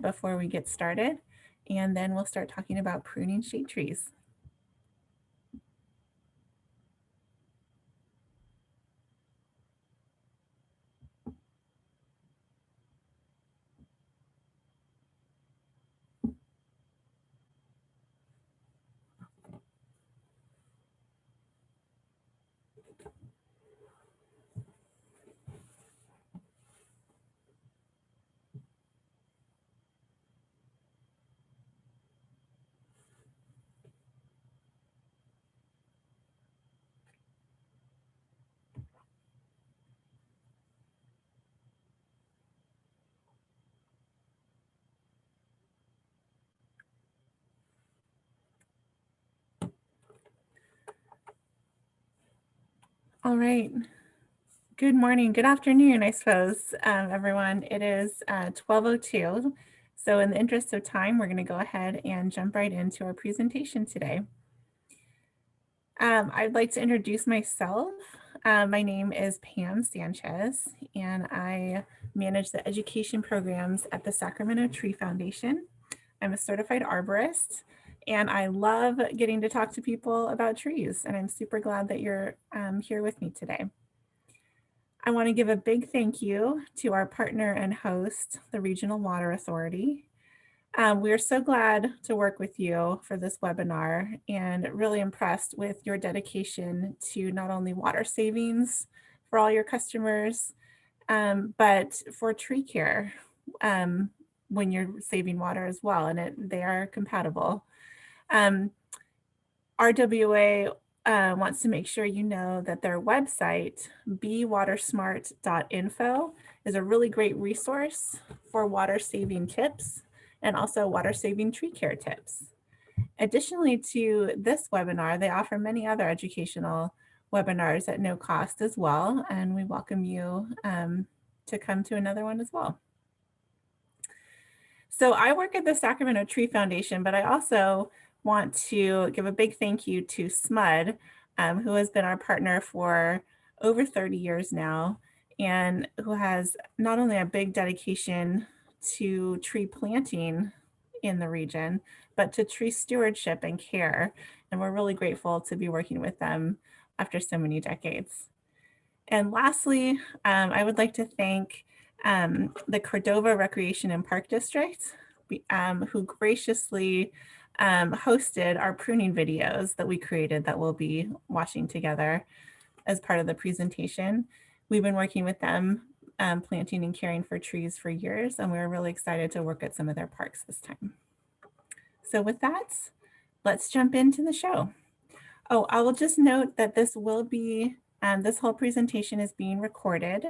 before we get started, and then we'll start talking about pruning shade trees. All right. Good morning, good afternoon, I suppose, everyone. It is 12:02. So in the interest of time, we're going to go ahead and jump right into our presentation today. I'd like to introduce myself. My name is Pam Sanchez, and I manage the education programs at the Sacramento Tree Foundation. I'm a certified arborist, and I love getting to talk to people about trees, and I'm super glad that you're here with me today. I want to give a big thank you to our partner and host, the Regional Water Authority. We are so glad to work with you for this webinar and really impressed with your dedication to not only water savings for all your customers, but for tree care when you're saving water as well, and they are compatible. RWA wants to make sure you know that their website, bewatersmart.info, is a really great resource for water saving tips and also water saving tree care tips. Additionally to this webinar, they offer many other educational webinars at no cost as well, and we welcome you to come to another one as well. So I work at the Sacramento Tree Foundation, but I also want to give a big thank you to SMUD, who has been our partner for over 30 years now, and who has not only a big dedication to tree planting in the region, but to tree stewardship and care. And we're really grateful to be working with them after so many decades. And lastly, I would like to thank the Cordova Recreation and Park District, who graciously hosted our pruning videos that we created that we'll be watching together as part of the presentation. We've been working with them planting and caring for trees for years, and we're really excited to work at some of their parks this time. So with that, let's jump into the show. Oh, I will just note that this will be, this whole presentation is being recorded.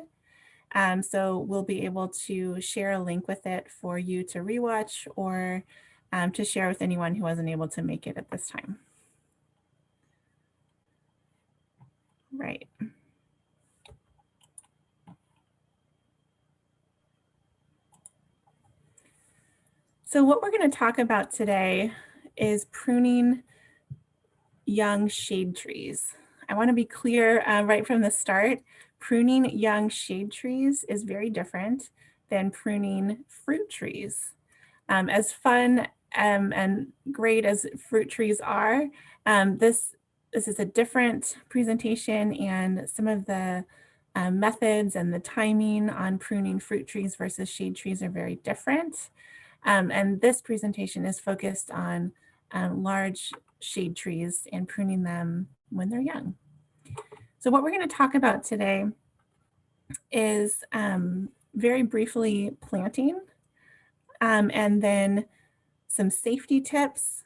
So we'll be able to share a link with it for you to rewatch or to share with anyone who wasn't able to make it at this time. Right. So what we're going to talk about today is pruning young shade trees. I want to be clear right from the start, pruning young shade trees is very different than pruning fruit trees. As fun and great as fruit trees are, this is a different presentation, and some of the methods and the timing on pruning fruit trees versus shade trees are very different. And this presentation is focused on large shade trees and pruning them when they're young. So what we're going to talk about today is very briefly planting, and then some safety tips.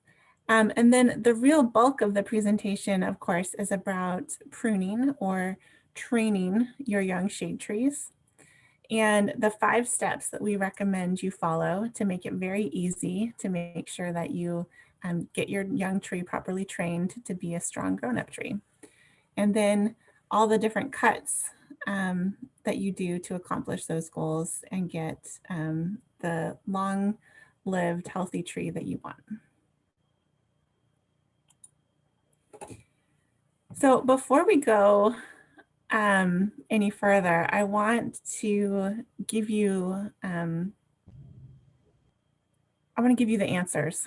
And then the real bulk of the presentation, of course, is about pruning or training your young shade trees, and the 5 steps that we recommend you follow to make it very easy to make sure that you get your young tree properly trained to be a strong grown-up tree. And then all the different cuts that you do to accomplish those goals and get the long-lived healthy tree that you want. So before we go any further, I want to give you I want to give you the answers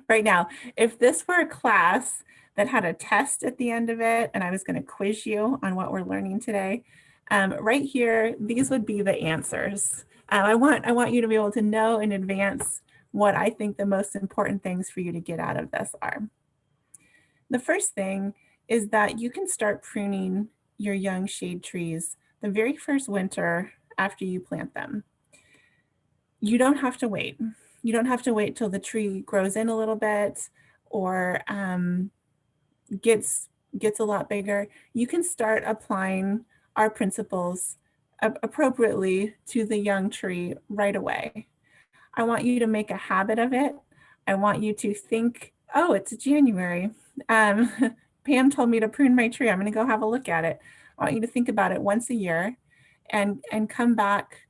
right now. If this were a class that had a test at the end of it and I was going to quiz you on what we're learning today, right here, these would be the answers. I want you to be able to know in advance what I think the most important things for you to get out of this are. The first thing is that you can start pruning your young shade trees the very first winter after you plant them. You don't have to wait. You don't have to wait till the tree grows in a little bit or gets a lot bigger. You can start applying our principles appropriately to the young tree right away. I want you to make a habit of it. I want you to think, oh, it's January. Um, Pam told me to prune my tree. I'm going to go have a look at it. I want you to think about it once a year and come back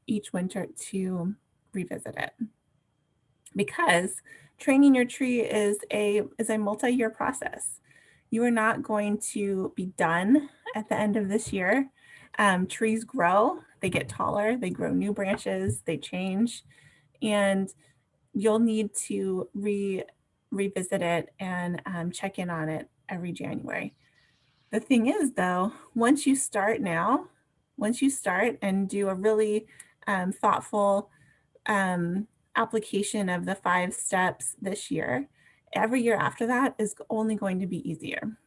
each winter to revisit it. Because training your tree is a multi-year process. You are not going to be done at the end of this year. Trees grow, they get taller, they grow new branches, they change, and you'll need to revisit it and check in on it every January. The thing is, though, once you start and do a really thoughtful application of the 5 steps this year, every year after that is only going to be easier.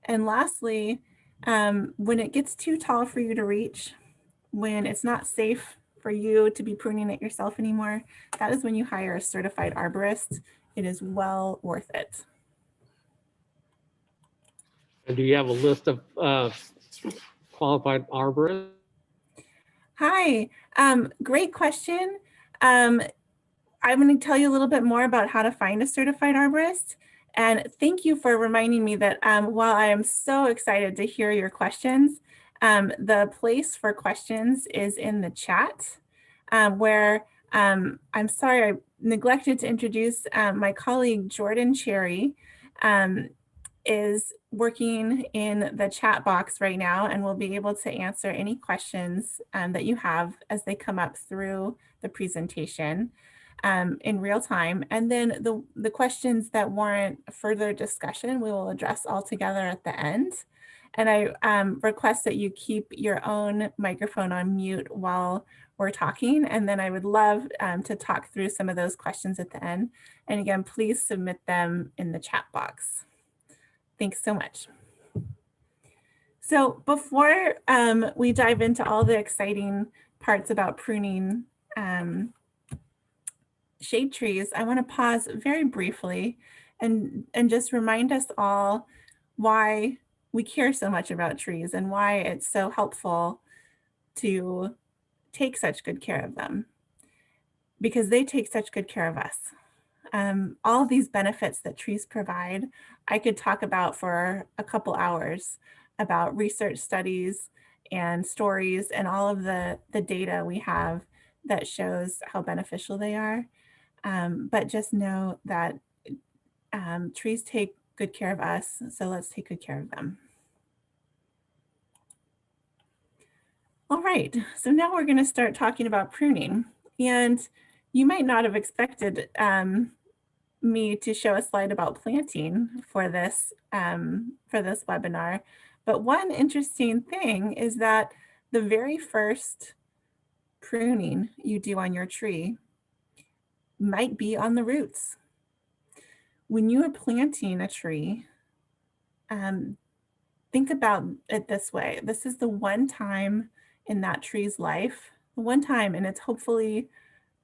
And lastly, when it gets too tall for you to reach, when it's not safe for you to be pruning it yourself anymore, that is when you hire a certified arborist. It is well worth it. And do you have a list of qualified arborists? Hi, great question. I'm going to tell you a little bit more about how to find a certified arborist. And thank you for reminding me that while I am so excited to hear your questions, the place for questions is in the chat where I'm sorry, I neglected to introduce my colleague Jordan Cherry is working in the chat box right now and will be able to answer any questions that you have as they come up through the presentation in real time. And then the questions that warrant further discussion, we will address all together at the end. And I request that you keep your own microphone on mute while we're talking. And then I would love to talk through some of those questions at the end. And again, please submit them in the chat box. Thanks so much. So before we dive into all the exciting parts about pruning shade trees, I want to pause very briefly and just remind us all why we care so much about trees and why it's so helpful to take such good care of them, because they take such good care of us. All of these benefits that trees provide, I could talk about for a couple hours about research studies and stories and all of the data we have that shows how beneficial they are. But just know that trees take good care of us, so let's take good care of them. All right, so now we're going to start talking about pruning. And you might not have expected me to show a slide about planting for this webinar, but one interesting thing is that the very first pruning you do on your tree might be on the roots. When you are planting a tree, think about it this way. This is the one time in that tree's life, one time in its hopefully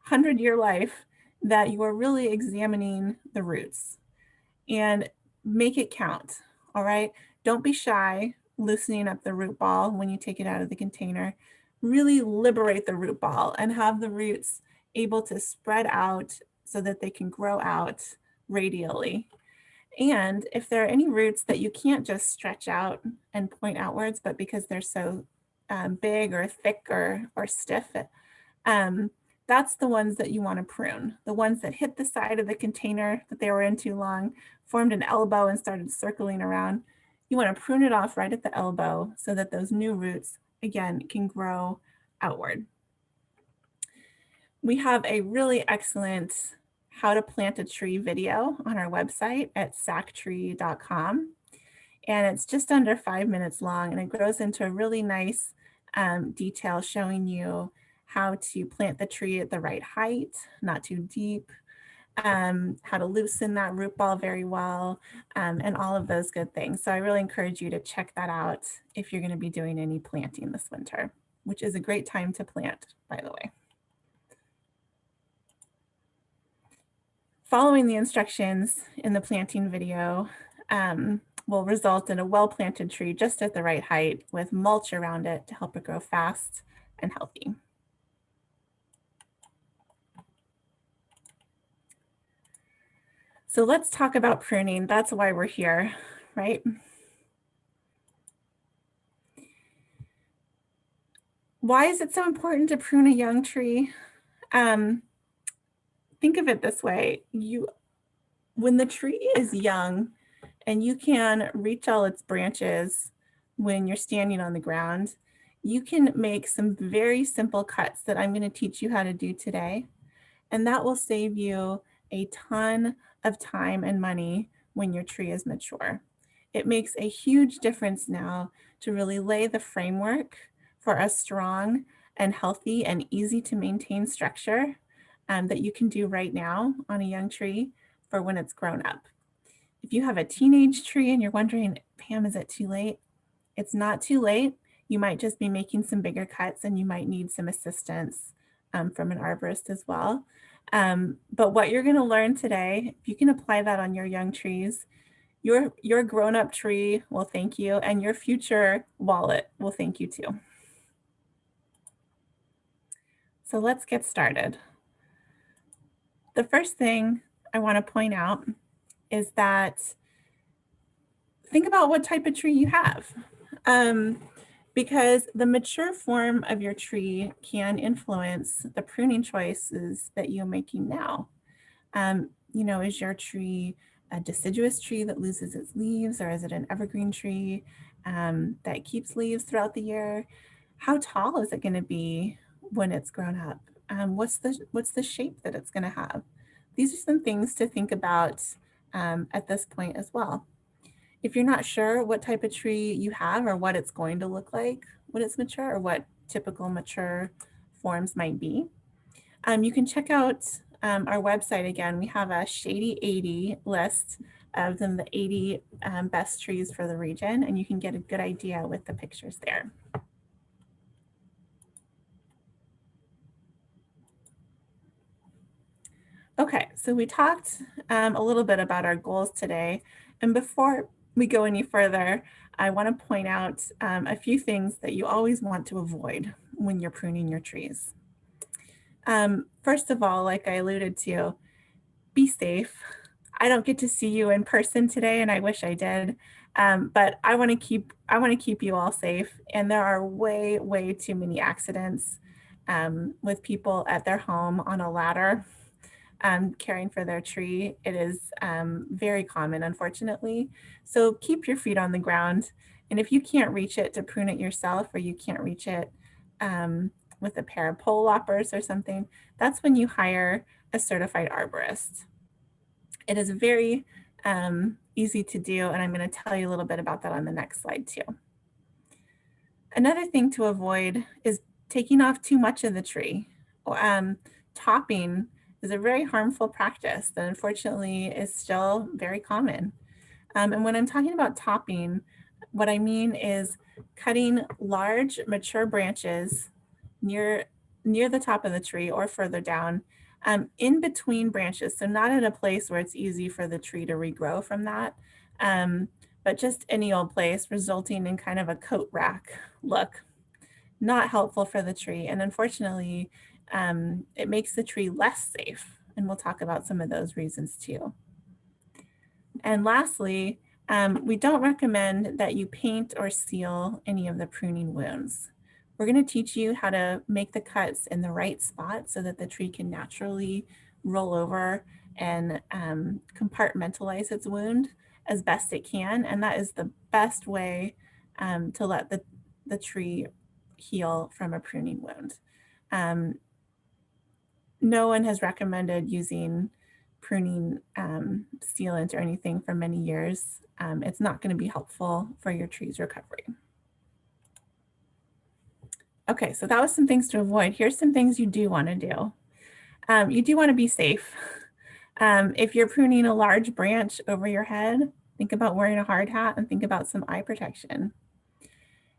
100-year life, that you are really examining the roots, and make it count. All right. Don't be shy loosening up the root ball when you take it out of the container. Really liberate the root ball and have the roots able to spread out so that they can grow out radially. And if there are any roots that you can't just stretch out and point outwards, but because they're so big or thick or stiff, that's the ones that you want to prune. The ones that hit the side of the container that they were in too long, formed an elbow and started circling around. You want to prune it off right at the elbow so that those new roots, again, can grow outward. We have a really excellent how to plant a tree video on our website at sactree.com. And it's just under 5 minutes long, and it goes into a really nice detail showing you how to plant the tree at the right height, not too deep, how to loosen that root ball very well, and all of those good things. So I really encourage you to check that out if you're going to be doing any planting this winter, which is a great time to plant, by the way. Following the instructions in the planting video will result in a well-planted tree just at the right height with mulch around it to help it grow fast and healthy. So let's talk about pruning. That's why we're here, right? Why is it so important to prune a young tree? Think of it this way. When the tree is young and you can reach all its branches when you're standing on the ground, you can make some very simple cuts that I'm going to teach you how to do today. And that will save you a ton of time and money when your tree is mature. It makes a huge difference now to really lay the framework for a strong and healthy and easy to maintain structure that you can do right now on a young tree for when it's grown up. If you have a teenage tree and you're wondering, Pam, is it too late? It's not too late. You might just be making some bigger cuts and you might need some assistance from an arborist as well. But what you're going to learn today, if you can apply that on your young trees, your grown-up tree will thank you, and your future wallet will thank you too. So let's get started. The first thing I want to point out is that think about what type of tree you have. Because the mature form of your tree can influence the pruning choices that you're making now. Is your tree a deciduous tree that loses its leaves, or is it an evergreen tree that keeps leaves throughout the year? How tall is it going to be when it's grown up? What's the shape that it's going to have? These are some things to think about at this point as well. If you're not sure what type of tree you have or what it's going to look like when it's mature, or what typical mature forms might be, you can check out our website again. We have a Shady 80 list of the 80 best trees for the region, and you can get a good idea with the pictures there. Okay, so we talked a little bit about our goals today. And before we go any further, I want to point out a few things that you always want to avoid when you're pruning your trees. First of all, like I alluded to, be safe. I don't get to see you in person today, and I wish I did. But I want to keep you all safe. And there are way too many accidents with people at their home on a ladder caring for their tree. It is very common, unfortunately. So keep your feet on the ground. And if you can't reach it to prune it yourself, or you can't reach it with a pair of pole loppers or something, that's when you hire a certified arborist. It is very easy to do, and I'm going to tell you a little bit about that on the next slide too. Another thing to avoid is taking off too much of the tree. Topping is a very harmful practice that unfortunately is still very common. And when I'm talking about topping, what I mean is cutting large mature branches near the top of the tree or further down, in between branches. So not at a place where it's easy for the tree to regrow from that, but just any old place, resulting in kind of a coat rack look. Not helpful for the tree. And unfortunately, it makes the tree less safe. And we'll talk about some of those reasons too. And lastly, we don't recommend that you paint or seal any of the pruning wounds. We're going to teach you how to make the cuts in the right spot so that the tree can naturally roll over and compartmentalize its wound as best it can. And that is the best way to let the tree heal from a pruning wound. no one has recommended using pruning sealant or anything for many years. It's not going to be helpful for your tree's recovery. Okay, so that was some things to avoid. Here's some things you do want to do. You do want to be safe. If you're pruning a large branch over your head, think about wearing a hard hat and think about some eye protection.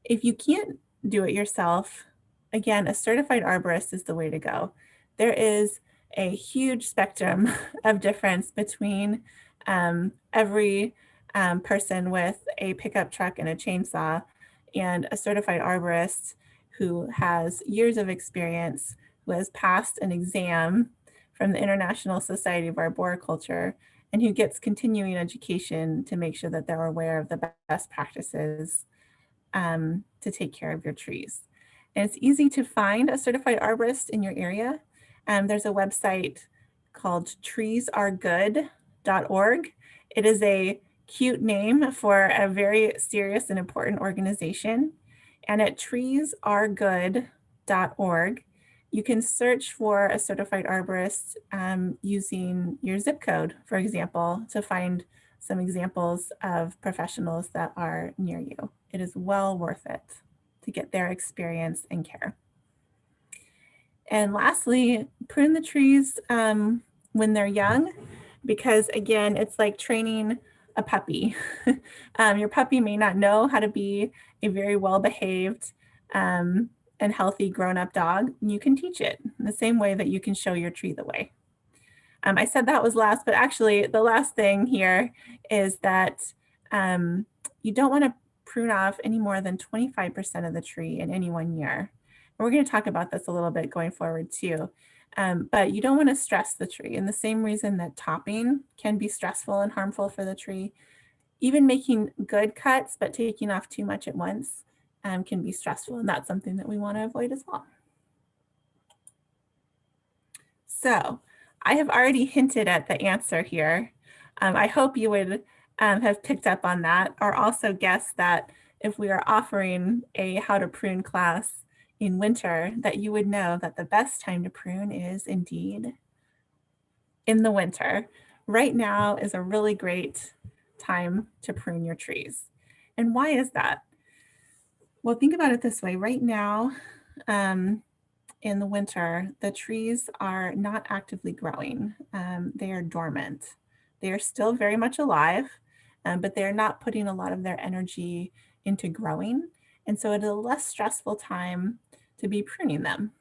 If you can't do it yourself, again, a certified arborist is the way to go. There is a huge spectrum of difference between every person with a pickup truck and a chainsaw and a certified arborist who has years of experience, who has passed an exam from the International Society of Arboriculture, and who gets continuing education to make sure that they're aware of the best practices to take care of your trees. And it's easy to find a certified arborist in your area. There's a website called treesaregood.org. It is a cute name for a very serious and important organization. And at treesaregood.org, you can search for a certified arborist using your zip code, for example, to find some examples of professionals that are near you. It is well worth it to get their experience and care. And lastly, prune the trees when they're young, because again, it's like training a puppy. Your puppy may not know how to be a very well-behaved and healthy grown-up dog. You can teach it in the same way that you can show your tree the way. I said that was last, but actually the last thing here is that you don't want to prune off any more than 25% of the tree in any one year. And we're going to talk about this a little bit going forward too. But you don't want to stress the tree. And the same reason that topping can be stressful and harmful for the tree, even making good cuts but taking off too much at once can be stressful. And that's something that we want to avoid as well. So I have already hinted at the answer here. I hope you would have picked up on that, or also guess that if we are offering a how to prune class in winter, that you would know that the best time to prune is indeed in the winter. Right now is a really great time to prune your trees. And why is that? Well, think about it this way. Right now, in the winter, the trees are not actively growing. They are dormant. They are still very much alive, but they're not putting a lot of their energy into growing. And so it is a less stressful time to be pruning them.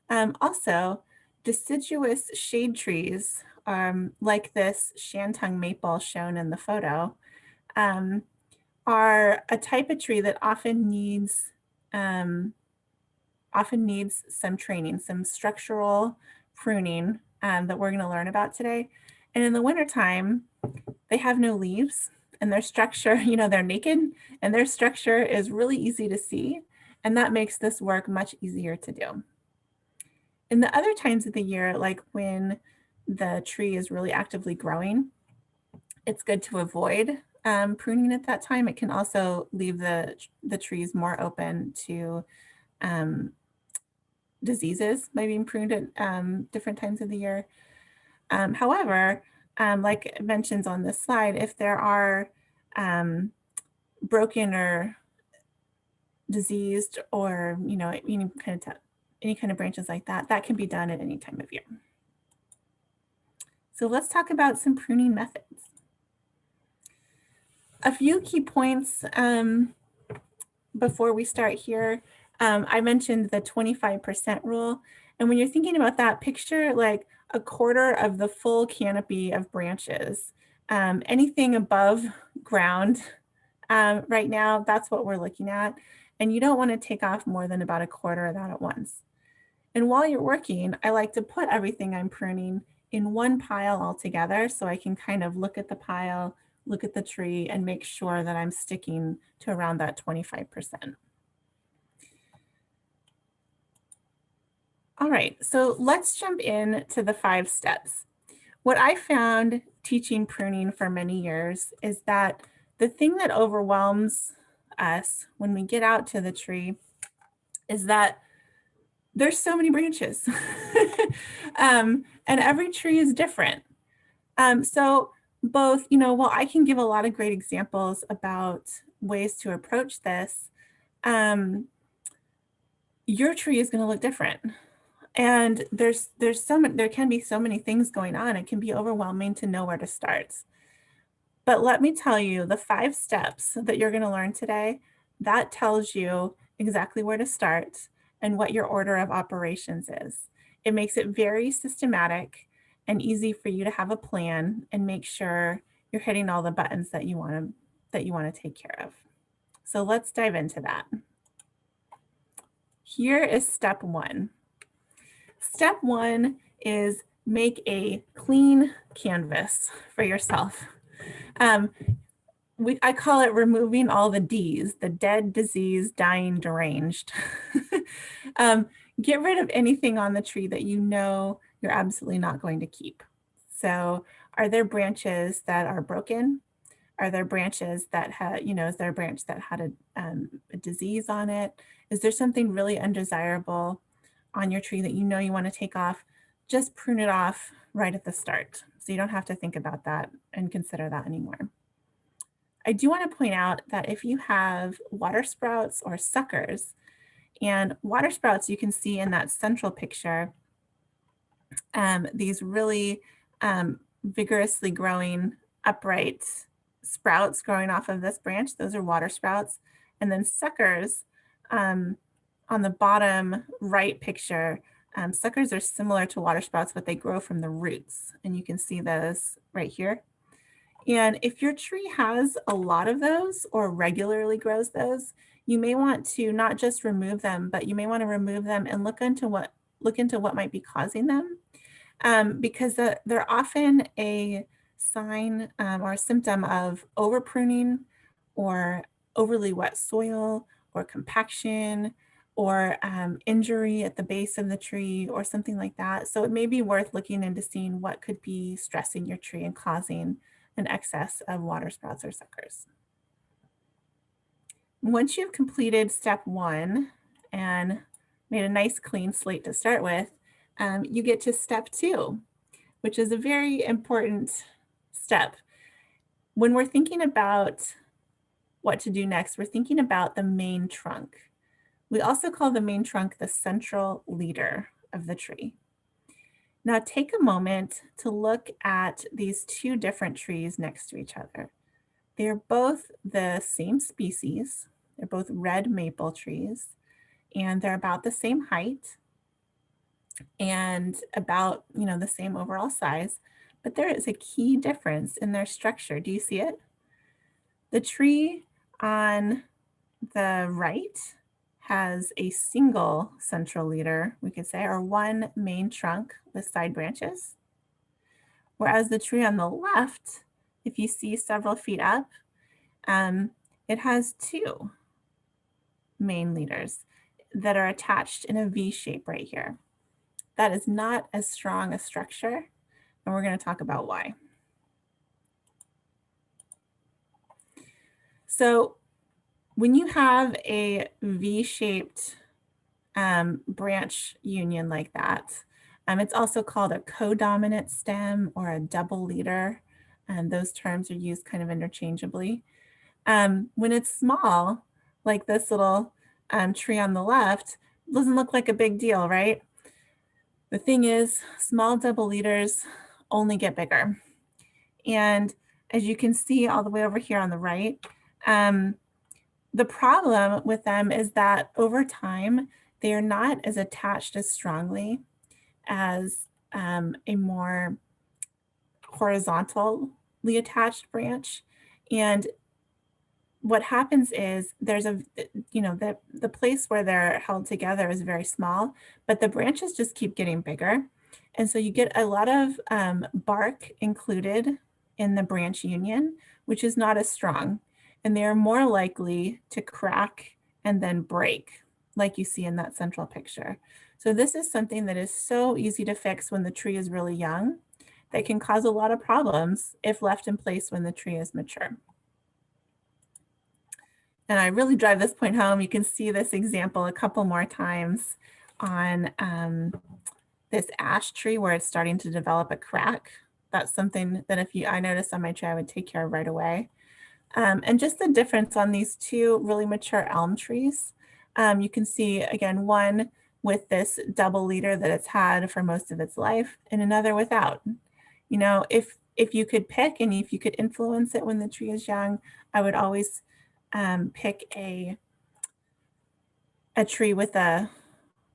Also, deciduous shade trees, like this shantung maple shown in the photo, are a type of tree that often needs some training, some structural pruning that we're going to learn about today. And in the wintertime, they have no leaves and their structure, they're naked and their structure is really easy to see. And that makes this work much easier to do. In the other times of the year, like when the tree is really actively growing, it's good to avoid pruning at that time. It can also leave the trees more open to diseases by being pruned at different times of the year. However, like it mentions on this slide, if there are broken or diseased or any kind of branches like that, that can be done at any time of year. So let's talk about some pruning methods. A few key points before we start here. I mentioned the 25% rule. And when you're thinking about that, picture like a quarter of the full canopy of branches. Anything above ground right now, that's what we're looking at. And you don't want to take off more than about a quarter of that at once. And while you're working, I like to put everything I'm pruning in one pile all together so I can kind of look at the pile, look at the tree, and make sure that I'm sticking to around that 25%. All right, so let's jump in to the 5 steps. What I found teaching pruning for many years is that the thing that overwhelms us when we get out to the tree is that There's so many branches. And every tree is different. So both, while I can give a lot of great examples about ways to approach this, your tree is going to look different. And there can be so many things going on. It can be overwhelming to know where to start. But let me tell you, the 5 steps that you're going to learn today, that tells you exactly where to start and what your order of operations is. It makes it very systematic and easy for you to have a plan and make sure you're hitting all the buttons that you want to take care of. So let's dive into that. Here is step 1. Step 1 is make a clean canvas for yourself. I call it removing all the D's, the dead, diseased, dying, deranged. Get rid of anything on the tree that you know you're absolutely not going to keep. So are there branches that are broken? Are there branches that have, is there a branch that had a disease on it? Is there something really undesirable on your tree that you know you want to take off? Just prune it off right at the start. So you don't have to think about that and consider that anymore. I do want to point out that if you have water sprouts or suckers, and water sprouts you can see in that central picture, these really vigorously growing upright sprouts growing off of this branch, those are water sprouts. And then suckers, on the bottom right picture, suckers are similar to water sprouts, but they grow from the roots. And you can see those right here. And if your tree has a lot of those or regularly grows those, you may want to not just remove them, but you may want to remove them and look into what might be causing them, because they're often a sign or a symptom of over pruning or overly wet soil or compaction or injury at the base of the tree or something like that. So it may be worth looking into seeing what could be stressing your tree and causing an excess of water sprouts or suckers. Once you've completed step 1 and made a nice clean slate to start with, you get to step 2, which is a very important step. When we're thinking about what to do next, we're thinking about the main trunk. We also call the main trunk the central leader of the tree. Now take a moment to look at these 2 different trees next to each other. They're both the same species. They're both red maple trees, and they're about the same height and about, the same overall size, but there is a key difference in their structure. Do you see it? The tree on the right has a single central leader, we could say, or one main trunk with side branches. Whereas the tree on the left, if you see several feet up, it has 2 main leaders that are attached in a V shape right here. That is not as strong a structure, and we're going to talk about why. So when you have a V-shaped branch union like that, it's also called a codominant stem or a double leader, and those terms are used kind of interchangeably. When it's small, like this little tree on the left, doesn't look like a big deal, right? The thing is, small double leaders only get bigger. And as you can see all the way over here on the right, the problem with them is that over time, they are not as attached as strongly as a more horizontally attached branch. And what happens is there's the place where they're held together is very small, but the branches just keep getting bigger. And so you get a lot of bark included in the branch union, which is not as strong. And they're more likely to crack and then break, like you see in that central picture. So this is something that is so easy to fix when the tree is really young, that can cause a lot of problems if left in place when the tree is mature. And I really drive this point home. You can see this example a couple more times on this ash tree where it's starting to develop a crack. That's something that I noticed on my tree, I would take care of right away. And just the difference on these two really mature elm trees. You can see, again, one with this double leader that it's had for most of its life and another without. You know, if you could pick and if you could influence it when the tree is young, I would always pick a tree with a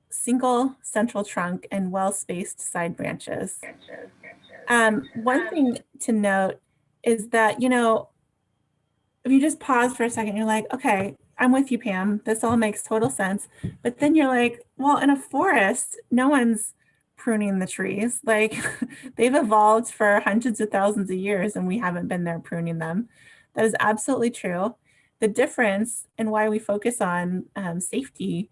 single central trunk and well-spaced side branches. One thing to note is that, you know, if you just pause for a second, you're like, okay, I'm with you, Pam. This all makes total sense. But then you're like, well, in a forest, no one's pruning the trees. Like they've evolved for hundreds of thousands of years and we haven't been there pruning them. That is absolutely true. The difference and why we focus on safety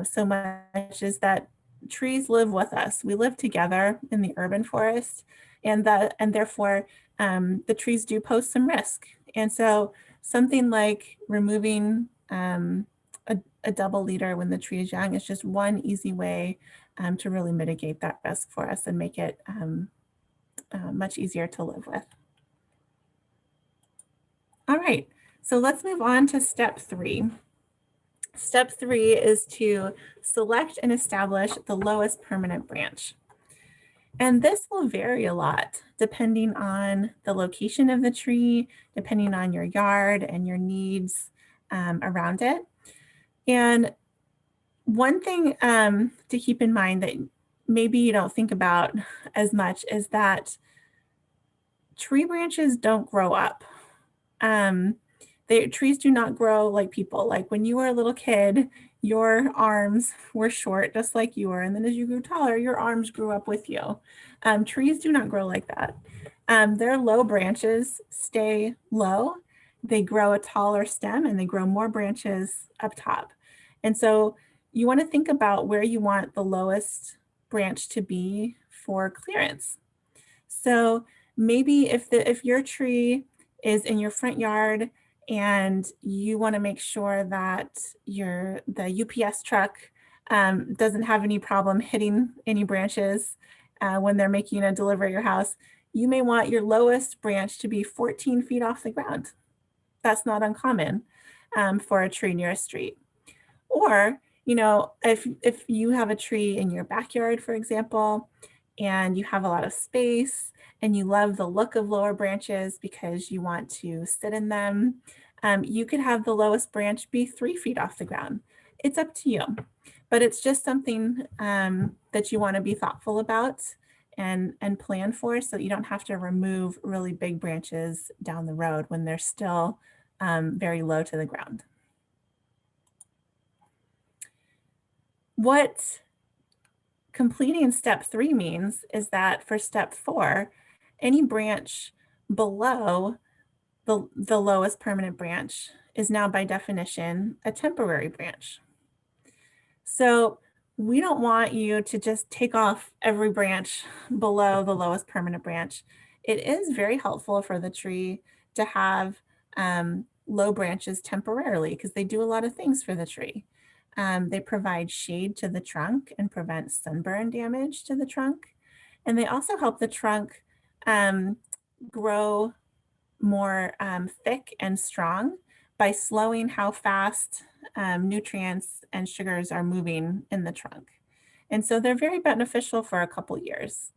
so much is that trees live with us. We live together in the urban forest and therefore the trees do pose some risk. And so something like removing a double leader when the tree is young is just one easy way to really mitigate that risk for us and make it much easier to live with. All right, so let's move on to step 3. Step 3 is to select and establish the lowest permanent branch. And this will vary a lot depending on the location of the tree, depending on your yard and your needs around it. And one thing to keep in mind that maybe you don't think about as much is that tree branches don't grow up. Trees do not grow like people. Like when you were a little kid, your arms were short just like you were. And then as you grew taller, your arms grew up with you. Trees do not grow like that. Their low branches stay low. They grow a taller stem and they grow more branches up top. And so you want to think about where you want the lowest branch to be for clearance. So maybe if your tree is in your front yard and you want to make sure that the UPS truck doesn't have any problem hitting any branches when they're making a delivery at your house, you may want your lowest branch to be 14 feet off the ground. That's not uncommon for a tree near a street. Or, you know, if you have a tree in your backyard, for example, and you have a lot of space and you love the look of lower branches because you want to sit in them, you could have the lowest branch be 3 feet off the ground. It's up to you, but it's just something that you want to be thoughtful about and plan for so that you don't have to remove really big branches down the road when they're still very low to the ground. What completing step 3 means is that for step 4, any branch below the lowest permanent branch is now by definition a temporary branch. So we don't want you to just take off every branch below the lowest permanent branch. It is very helpful for the tree to have low branches temporarily because they do a lot of things for the tree. They provide shade to the trunk and prevent sunburn damage to the trunk. And they also help the trunk grow more thick and strong by slowing how fast nutrients and sugars are moving in the trunk. And so they're very beneficial for a couple years.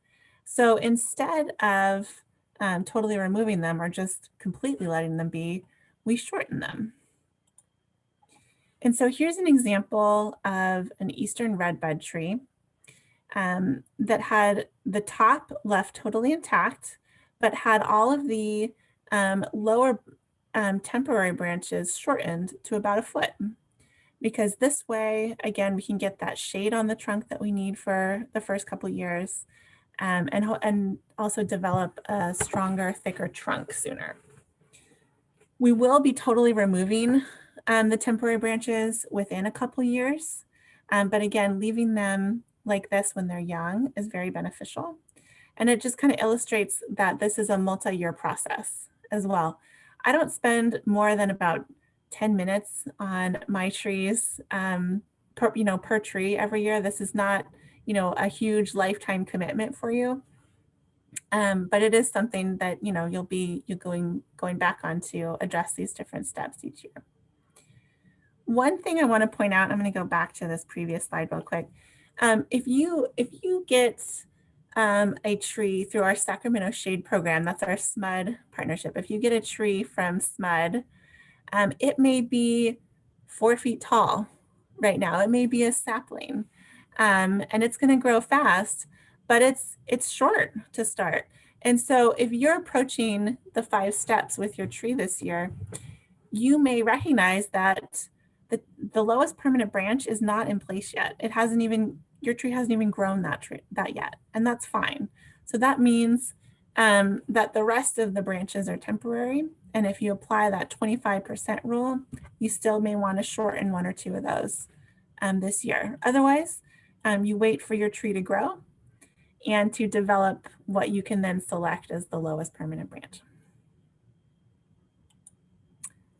So instead of totally removing them or just completely letting them be, we shorten them. And so here's an example of an eastern redbud tree that had the top left totally intact, but had all of the lower temporary branches shortened to about 1 foot. Because this way, again, we can get that shade on the trunk that we need for the first couple years and also develop a stronger, thicker trunk sooner. We will be totally removing the temporary branches within a couple years. But again, leaving them like this when they're young is very beneficial. And it just kind of illustrates that this is a multi-year process as well. I don't spend more than about 10 minutes on my trees per tree every year. This is not, a huge lifetime commitment for you. But it is something that, you'll be going back on to address these different steps each year. One thing I want to point out, I'm going to go back to this previous slide real quick. If you get a tree through our Sacramento Shade Program, that's our SMUD partnership. If you get a tree from SMUD, it may be 4 feet tall right now. It may be a sapling, and it's going to grow fast, but it's short to start. And so if you're approaching the 5 steps with your tree this year, you may recognize that the lowest permanent branch is not in place yet. Your tree hasn't even grown that yet, and that's fine. So that means that the rest of the branches are temporary. And if you apply that 25% rule, you still may want to shorten 1 or 2 of those this year. Otherwise, you wait for your tree to grow and to develop what you can then select as the lowest permanent branch.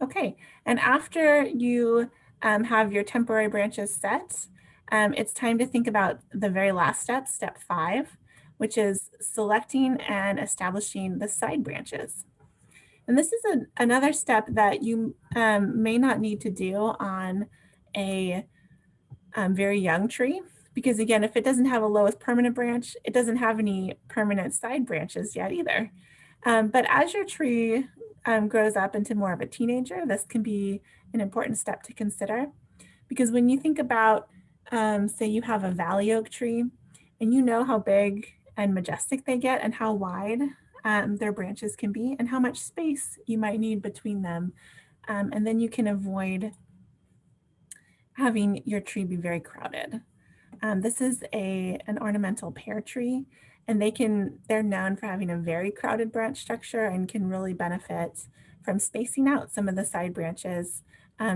Okay, and after you have your temporary branches set, it's time to think about the very last step, step 5, which is selecting and establishing the side branches. And this is another step that you may not need to do on a very young tree, because again, if it doesn't have a lowest permanent branch, it doesn't have any permanent side branches yet either. But as your tree grows up into more of a teenager, this can be an important step to consider, because when you think about, say you have a valley oak tree, and you know how big and majestic they get and how wide their branches can be and how much space you might need between them. And then you can avoid having your tree be very crowded. This is an ornamental pear tree, and they're known for having a very crowded branch structure and can really benefit from spacing out some of the side branches,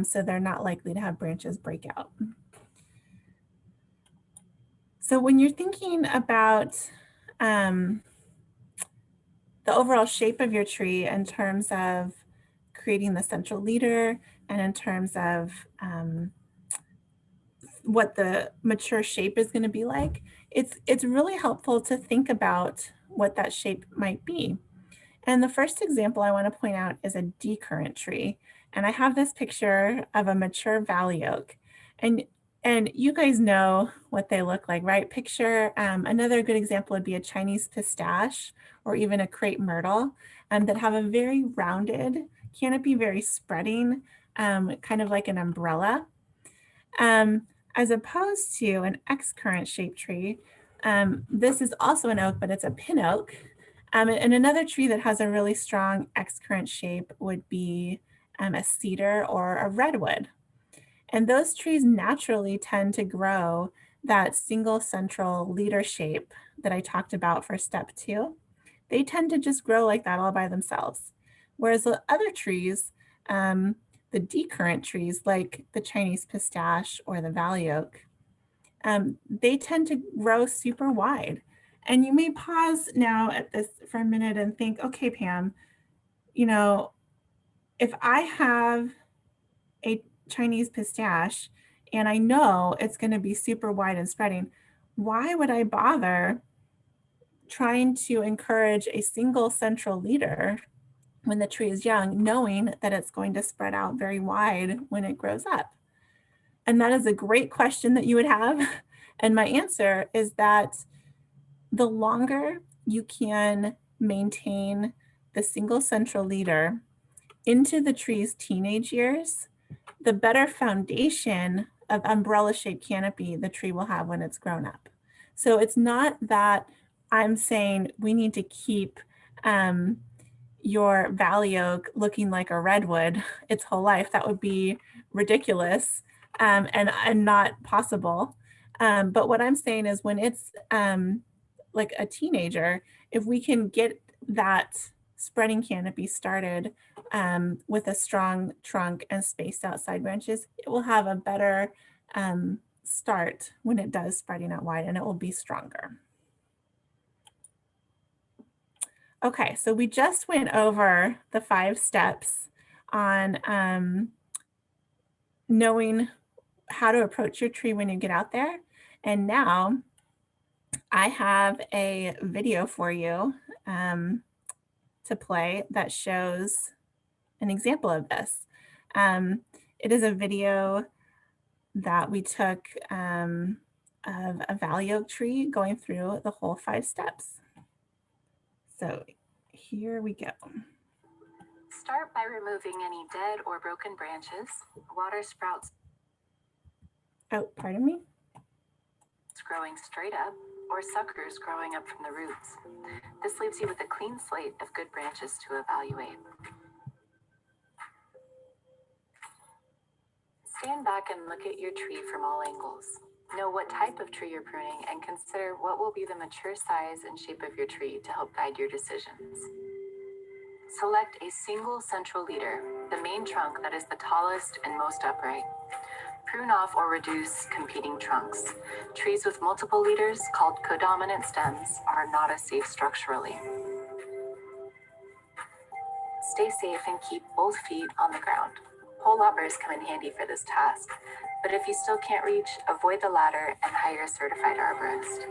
so they're not likely to have branches break out. So when you're thinking about the overall shape of your tree in terms of creating the central leader and in terms of what the mature shape is going to be like, it's really helpful to think about what that shape might be. And the first example I want to point out is a decurrent tree. And I have this picture of a mature valley oak. And you guys know what they look like, right? Picture, another good example would be a Chinese pistache or even a crepe myrtle that have a very rounded canopy, very spreading, kind of like an umbrella. As opposed to an excurrent shaped tree, this is also an oak, but it's a pin oak. And another tree that has a really strong excurrent shape would be a cedar or a redwood. And those trees naturally tend to grow that single central leader shape that I talked about for step 2. They tend to just grow like that all by themselves. Whereas the other trees, the decurrent trees like the Chinese pistache or the valley oak, they tend to grow super wide. And you may pause now at this for a minute and think, okay, Pam, if I have a Chinese pistache and I know it's going to be super wide and spreading, why would I bother trying to encourage a single central leader when the tree is young, knowing that it's going to spread out very wide when it grows up? And that is a great question that you would have. And my answer is that the longer you can maintain the single central leader into the tree's teenage years, the better foundation of umbrella-shaped canopy the tree will have when it's grown up. So it's not that I'm saying we need to keep your valley oak looking like a redwood its whole life. That would be ridiculous and not possible. But what I'm saying is when it's like a teenager, if we can get that spreading canopy started with a strong trunk and spaced out side branches, it will have a better start when it does spreading out wide, and it will be stronger. Okay, so we just went over the 5 steps on knowing how to approach your tree when you get out there. And now I have a video for you to play that shows an example of this. It is a video that we took of a valley oak tree going through the whole 5 steps. So here we go. Start by removing any dead or broken branches, water sprouts Oh, pardon me. growing straight up, or suckers growing up from the roots. This leaves you with a clean slate of good branches to evaluate. Stand back and look at your tree from all angles. Know what type of tree you're pruning and consider what will be the mature size and shape of your tree to help guide your decisions. Select a single central leader, the main trunk that is the tallest and most upright. Prune off or reduce competing trunks. Trees with multiple leaders, called codominant stems, are not as safe structurally. Stay safe and keep both feet on the ground. Pole loppers come in handy for this task, but if you still can't reach, avoid the ladder and hire a certified arborist.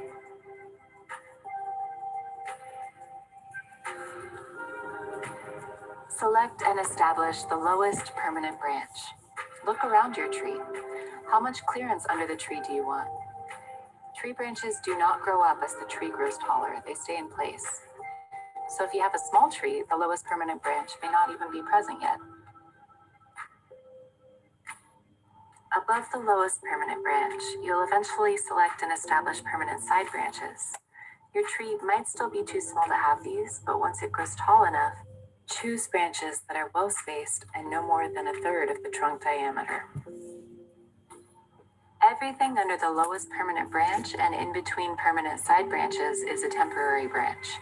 Select and establish the lowest permanent branch. Look around your tree. How much clearance under the tree do you want? Tree branches do not grow up as the tree grows taller, they stay in place. So if you have a small tree, the lowest permanent branch may not even be present yet. Above the lowest permanent branch, you'll eventually select and establish permanent side branches. Your tree might still be too small to have these, but once it grows tall enough, choose branches that are well spaced and no more than 1/3 of the trunk diameter. Everything under the lowest permanent branch and in between permanent side branches is a temporary branch.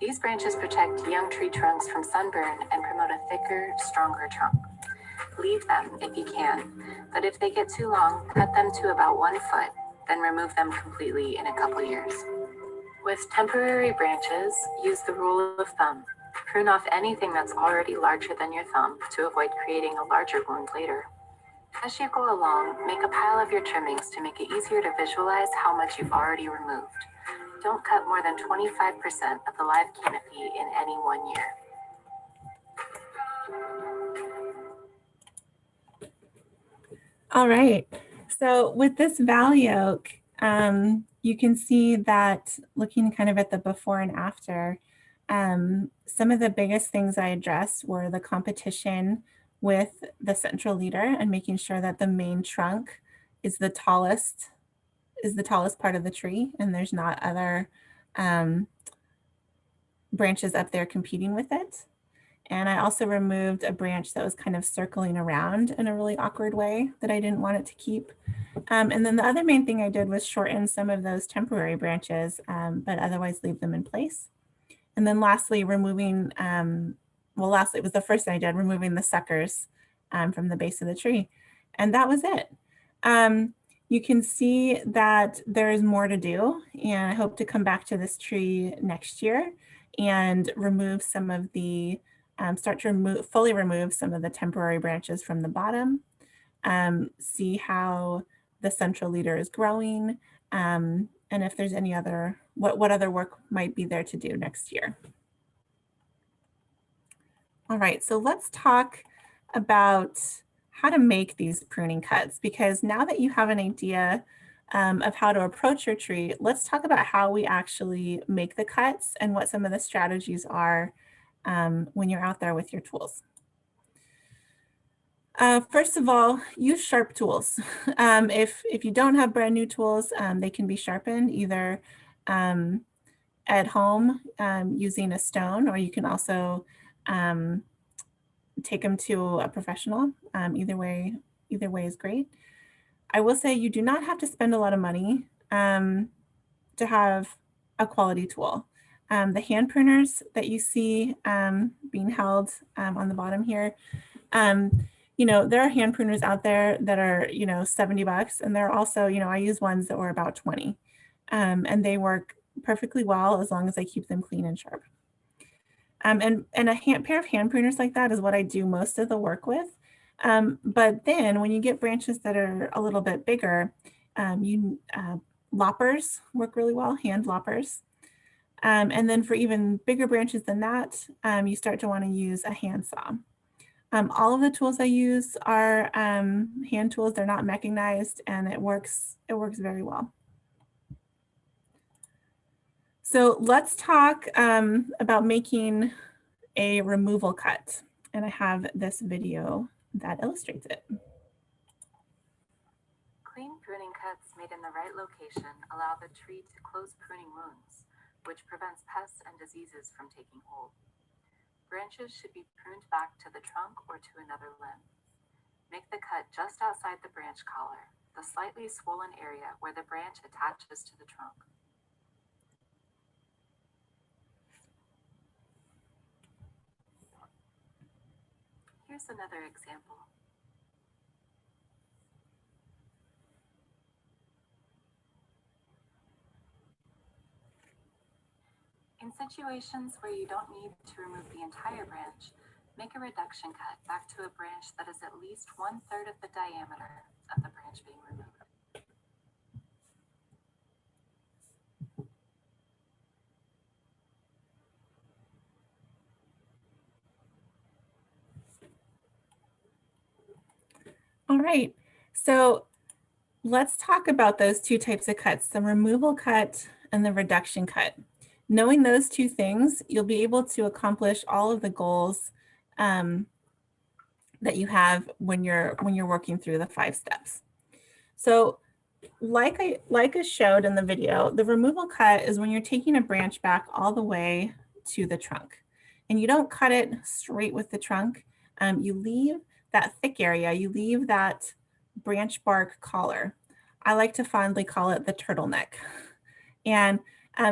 These branches protect young tree trunks from sunburn and promote a thicker, stronger trunk. Leave them if you can, but if they get too long, cut them to about 1 foot, then remove them completely in a couple years. With temporary branches, use the rule of thumb. Prune off anything that's already larger than your thumb to avoid creating a larger wound later. As you go along, make a pile of your trimmings to make it easier to visualize how much you've already removed. Don't cut more than 25% of the live canopy in any 1 year. All right. So with this valley oak, you can see that looking kind of at the before and after, some of the biggest things I addressed were the competition with the central leader and making sure that the main trunk is the tallest part of the tree, and there's not other branches up there competing with it. And I also removed a branch that was kind of circling around in a really awkward way that I didn't want it to keep. And then the other main thing I did was shorten some of those temporary branches, but otherwise leave them in place. And then lastly, removing, lastly, it was the first thing I did, removing the suckers from the base of the tree. And that was it. You can see that there is more to do, and I hope to come back to this tree next year and remove some of the fully remove some of the temporary branches from the bottom, see how the central leader is growing, and if there's any other, what other work might be there to do next year. All right, so let's talk about how to make these pruning cuts, because now that you have an idea of how to approach your tree, let's talk about how we actually make the cuts and what some of the strategies are when you're out there with your tools. First of all, use sharp tools. If you don't have brand new tools, they can be sharpened either at home using a stone, or you can also take them to a professional. Either way is great. I will say you do not have to spend a lot of money to have a quality tool. The hand pruners that you see being held on the bottom here, there are hand pruners out there that are, $70, and there are also, I use ones that were about 20, and they work perfectly well as long as I keep them clean and sharp. And a pair of hand pruners like that is what I do most of the work with. But then when you get branches that are a little bit bigger, loppers work really well, hand loppers. And then for even bigger branches than that, you start to want to use a handsaw. All of the tools I use are hand tools. They're not mechanized, and it works very well. So let's talk about making a removal cut. And I have this video that illustrates it. Clean pruning cuts made in the right location allow the tree to close pruning wounds, which prevents pests and diseases from taking hold. Branches should be pruned back to the trunk or to another limb. Make the cut just outside the branch collar, the slightly swollen area where the branch attaches to the trunk. Here's another example. In situations where you don't need to remove the entire branch, make a reduction cut back to a branch that is at least 1/3 of the diameter of the branch being removed. All right, so let's talk about those two types of cuts, the removal cut and the reduction cut. Knowing those two things, you'll be able to accomplish all of the goals that you have when you're working through the 5 steps. So like I showed in the video, the removal cut is when you're taking a branch back all the way to the trunk. And you don't cut it straight with the trunk. You leave that thick area, you leave that branch bark collar. I like to fondly call it the turtleneck. And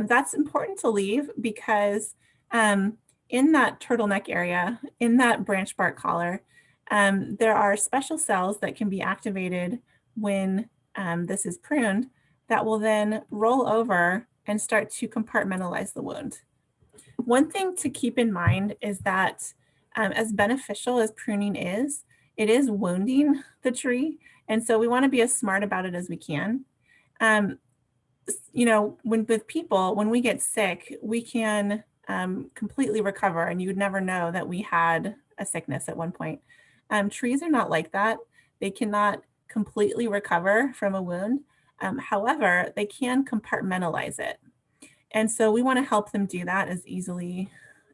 that's important to leave because in that turtleneck area, in that branch bark collar, there are special cells that can be activated when this is pruned that will then roll over and start to compartmentalize the wound. One thing to keep in mind is that as beneficial as pruning is, it is wounding the tree. And so we want to be as smart about it as we can. You know, with people, when we get sick, we can completely recover, and you would never know that we had a sickness at one point. Trees are not like that. They cannot completely recover from a wound. However, they can compartmentalize it. And so we want to help them do that as easily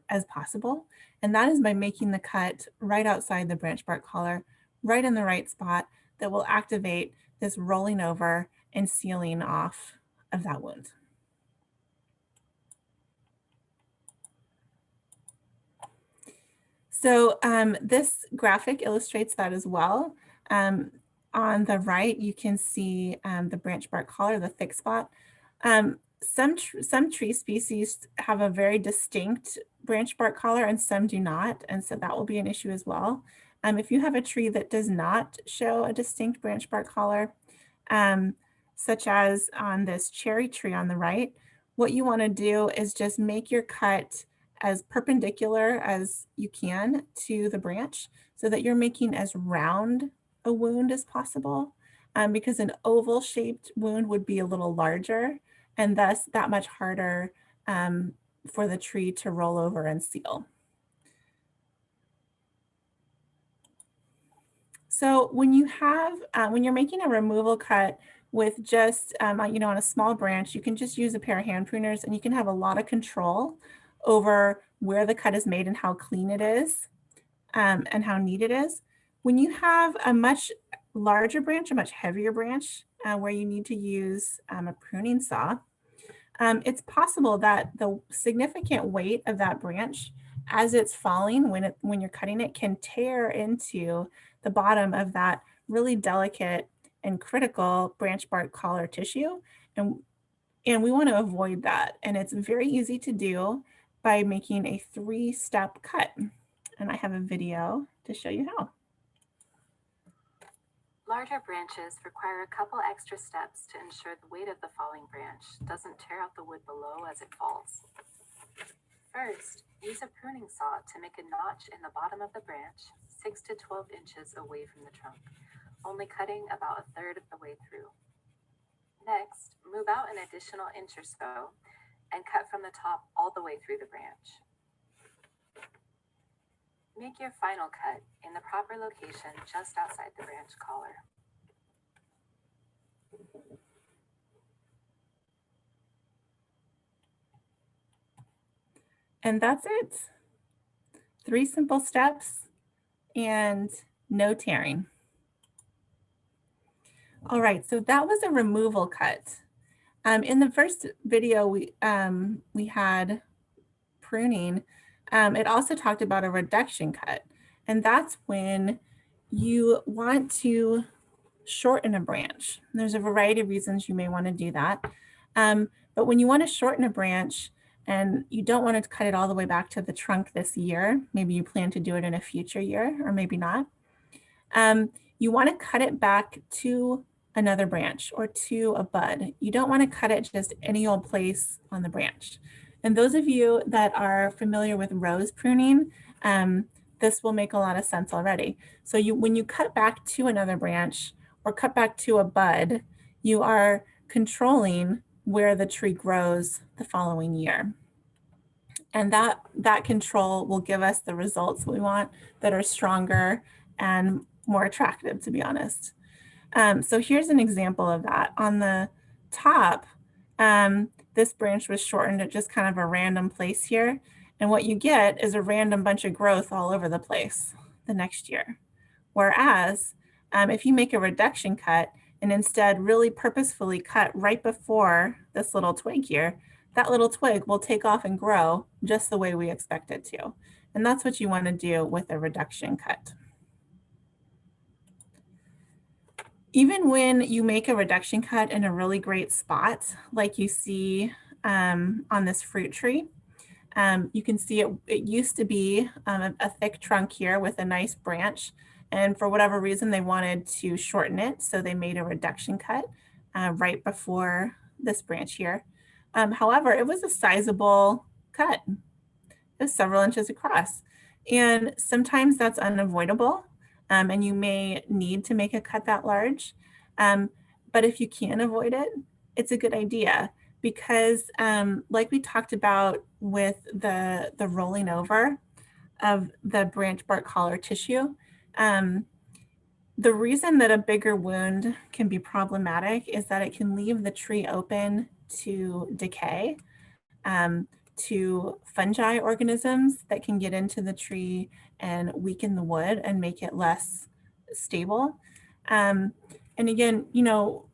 as possible. And that is by making the cut right outside the branch bark collar, right in the right spot that will activate this rolling over and sealing off of that wound. So this graphic illustrates that as well. On the right, you can see the branch bark collar, the thick spot. Some tree species have a very distinct branch bark collar and some do not, and so that will be an issue as well. If you have a tree that does not show a distinct branch bark collar, such as on this cherry tree on the right, what you want to do is just make your cut as perpendicular as you can to the branch so that you're making as round a wound as possible, because an oval shaped wound would be a little larger and thus that much harder for the tree to roll over and seal. So when you have, when you're making a removal cut with just, you know, on a small branch, you can just use a pair of hand pruners and you can have a lot of control over where the cut is made and how clean it is and how neat it is. When you have a much larger branch, a much heavier branch where you need to use a pruning saw, it's possible that the significant weight of that branch as it's falling when you're cutting it can tear into the bottom of that really delicate and critical branch bark collar tissue. And we want to avoid that. And it's very easy to do by making a 3-step cut. And I have a video to show you how. Larger branches require a couple extra steps to ensure the weight of the falling branch doesn't tear out the wood below as it falls. First, use a pruning saw to make a notch in the bottom of the branch, 6 to 12 inches away from the trunk, only cutting about a third of the way through. Next, move out an additional inch or so and cut from the top all the way through the branch. Make your final cut in the proper location just outside the branch collar. And that's it. 3 simple steps and no tearing. All right, so that was a removal cut. In the first video we had pruning. It also talked about a reduction cut, and that's when you want to shorten a branch. There's a variety of reasons you may want to do that, but when you want to shorten a branch and you don't want to cut it all the way back to the trunk this year, maybe you plan to do it in a future year or maybe not, you want to cut it back to another branch or to a bud. You don't want to cut it just any old place on the branch. And those of you that are familiar with rose pruning, this will make a lot of sense already. So when you cut back to another branch or cut back to a bud, you are controlling where the tree grows the following year. And that control will give us the results we want that are stronger and more attractive, to be honest. So here's an example of that. On the top, this branch was shortened at just kind of a random place here. And what you get is a random bunch of growth all over the place the next year. Whereas if you make a reduction cut and instead really purposefully cut right before this little twig here, that little twig will take off and grow just the way we expect it to. And that's what you want to do with a reduction cut. Even when you make a reduction cut in a really great spot, like you see on this fruit tree, you can see it used to be a thick trunk here with a nice branch. And for whatever reason, they wanted to shorten it. So they made a reduction cut right before this branch here. However, it was a sizable cut. It was several inches across. And sometimes that's unavoidable. And you may need to make a cut that large. But if you can avoid it, it's a good idea because like we talked about with the rolling over of the branch bark collar tissue, the reason that a bigger wound can be problematic is that it can leave the tree open to decay, to fungi organisms that can get into the tree and weaken the wood and make it less stable. And again, you know,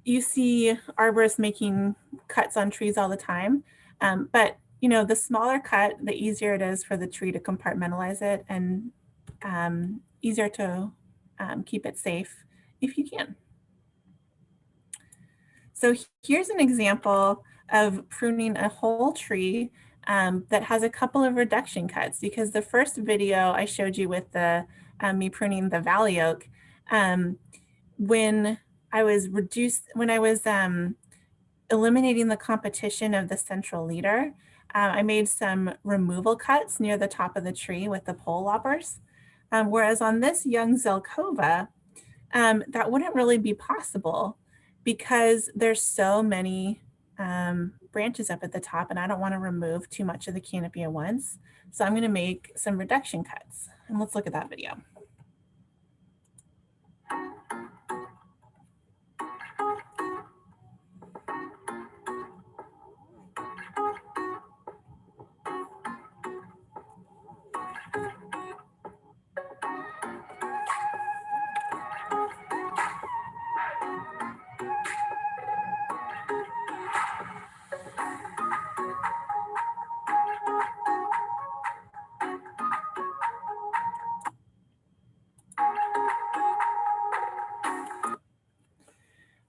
you see arborists making cuts on trees all the time, but you know, the smaller cut, the easier it is for the tree to compartmentalize it and easier to keep it safe if you can. So here's an example of pruning a whole tree that has a couple of reduction cuts, because the first video I showed you with the me pruning the valley oak, when I was eliminating the competition of the central leader, I made some removal cuts near the top of the tree with the pole loppers. Whereas on this young Zelkova, that wouldn't really be possible because there's so many branches up at the top and I don't want to remove too much of the canopy at once. So I'm going to make some reduction cuts, and let's look at that video.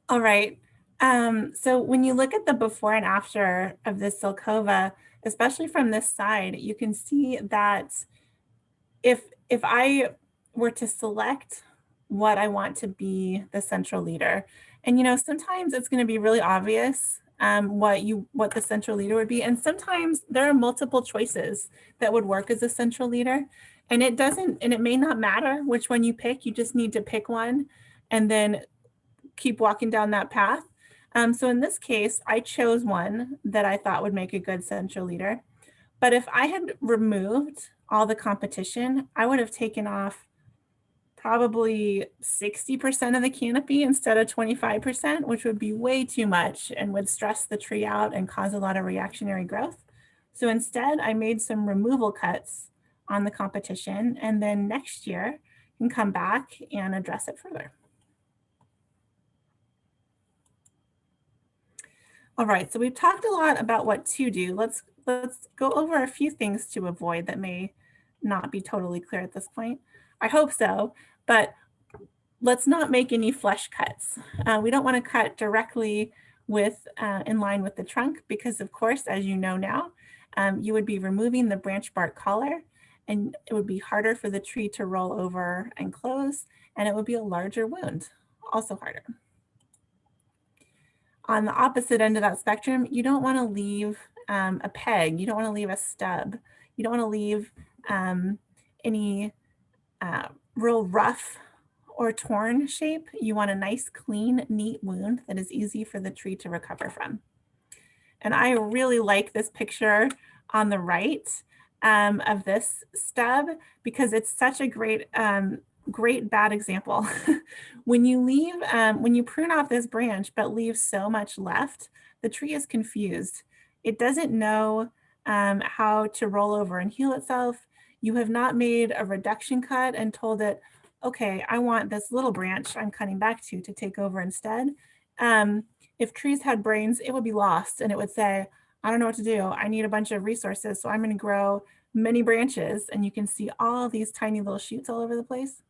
All right, so when you look at the before and after of this Zelkova, especially from this side, you can see that if I were to select what I want to be the central leader, and you know, sometimes it's going to be really obvious what the central leader would be. And sometimes there are multiple choices that would work as a central leader. And it may not matter which one you pick. You just need to pick one and then keep walking down that path. So in this case, I chose one that I thought would make a good central leader. But if I had removed all the competition, I would have taken off probably 60% of the canopy instead of 25%, which would be way too much and would stress the tree out and cause a lot of reactionary growth. So instead, I made some removal cuts on the competition, and then next year you can come back and address it further. All right, so we've talked a lot about what to do. Let's go over a few things to avoid that may not be totally clear at this point. I hope so, but let's not make any flush cuts. We don't want to cut directly in line with the trunk because, of course, as you know now, you would be removing the branch bark collar, and it would be harder for the tree to roll over and close, and it would be a larger wound, also harder. On the opposite end of that spectrum, you don't want to leave a peg. You don't want to leave a stub. You don't want to leave any real rough or torn shape. You want a nice, clean, neat wound that is easy for the tree to recover from. And I really like this picture on the right of this stub because it's such a great bad example. When you prune off this branch but leave so much left, the tree is confused. It doesn't know how to roll over and heal itself. You have not made a reduction cut and told it, okay, I want this little branch I'm cutting back to take over instead. If trees had brains, it would be lost and it would say, I don't know what to do. I need a bunch of resources, so I'm going to grow many branches. And you can see all these tiny little shoots all over the place.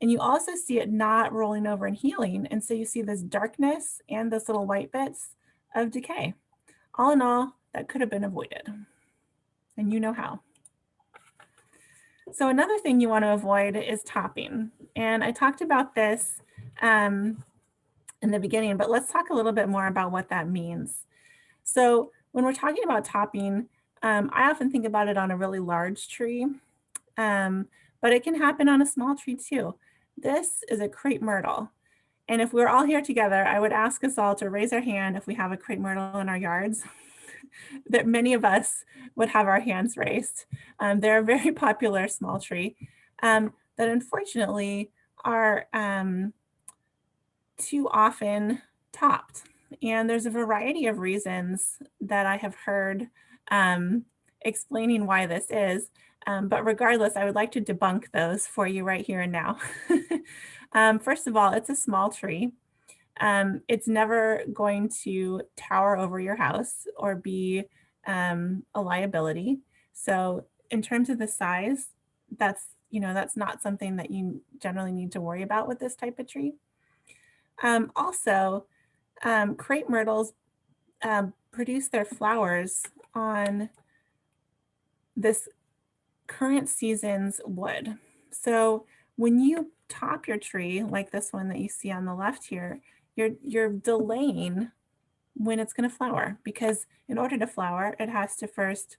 And you also see it not rolling over and healing. And so you see this darkness and this little white bits of decay. All in all, that could have been avoided. And you know how. So another thing you want to avoid is topping. And I talked about this in the beginning, but let's talk a little bit more about what that means. So when we're talking about topping, I often think about it on a really large tree, but it can happen on a small tree too. This is a crepe myrtle. And if we're all here together, I would ask us all to raise our hand if we have a crepe myrtle in our yards. That many of us would have our hands raised. They're a very popular small tree that unfortunately are too often topped. And there's a variety of reasons that I have heard explaining why this is. But regardless, I would like to debunk those for you right here and now. First of all, it's a small tree. It's never going to tower over your house or be a liability. So in terms of the size, that's not something that you generally need to worry about with this type of tree. Also, crepe myrtles produce their flowers on this current season's wood. So when you top your tree, like this one that you see on the left here, you're delaying when it's going to flower, because in order to flower, it has to first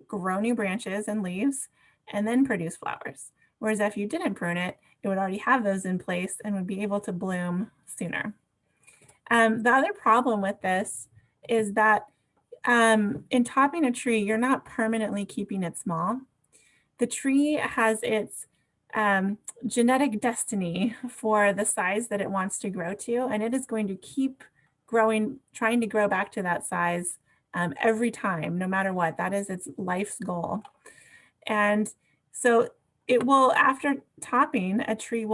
grow new branches and leaves and then produce flowers. Whereas if you didn't prune it, it would already have those in place and would be able to bloom sooner. The other problem with this is that in topping a tree, you're not permanently keeping it small. The tree has its genetic destiny for the size that it wants to grow to, and it is going to keep growing, trying to grow back to that size every time, no matter what. That is its life's goal. And so it will, after topping, a tree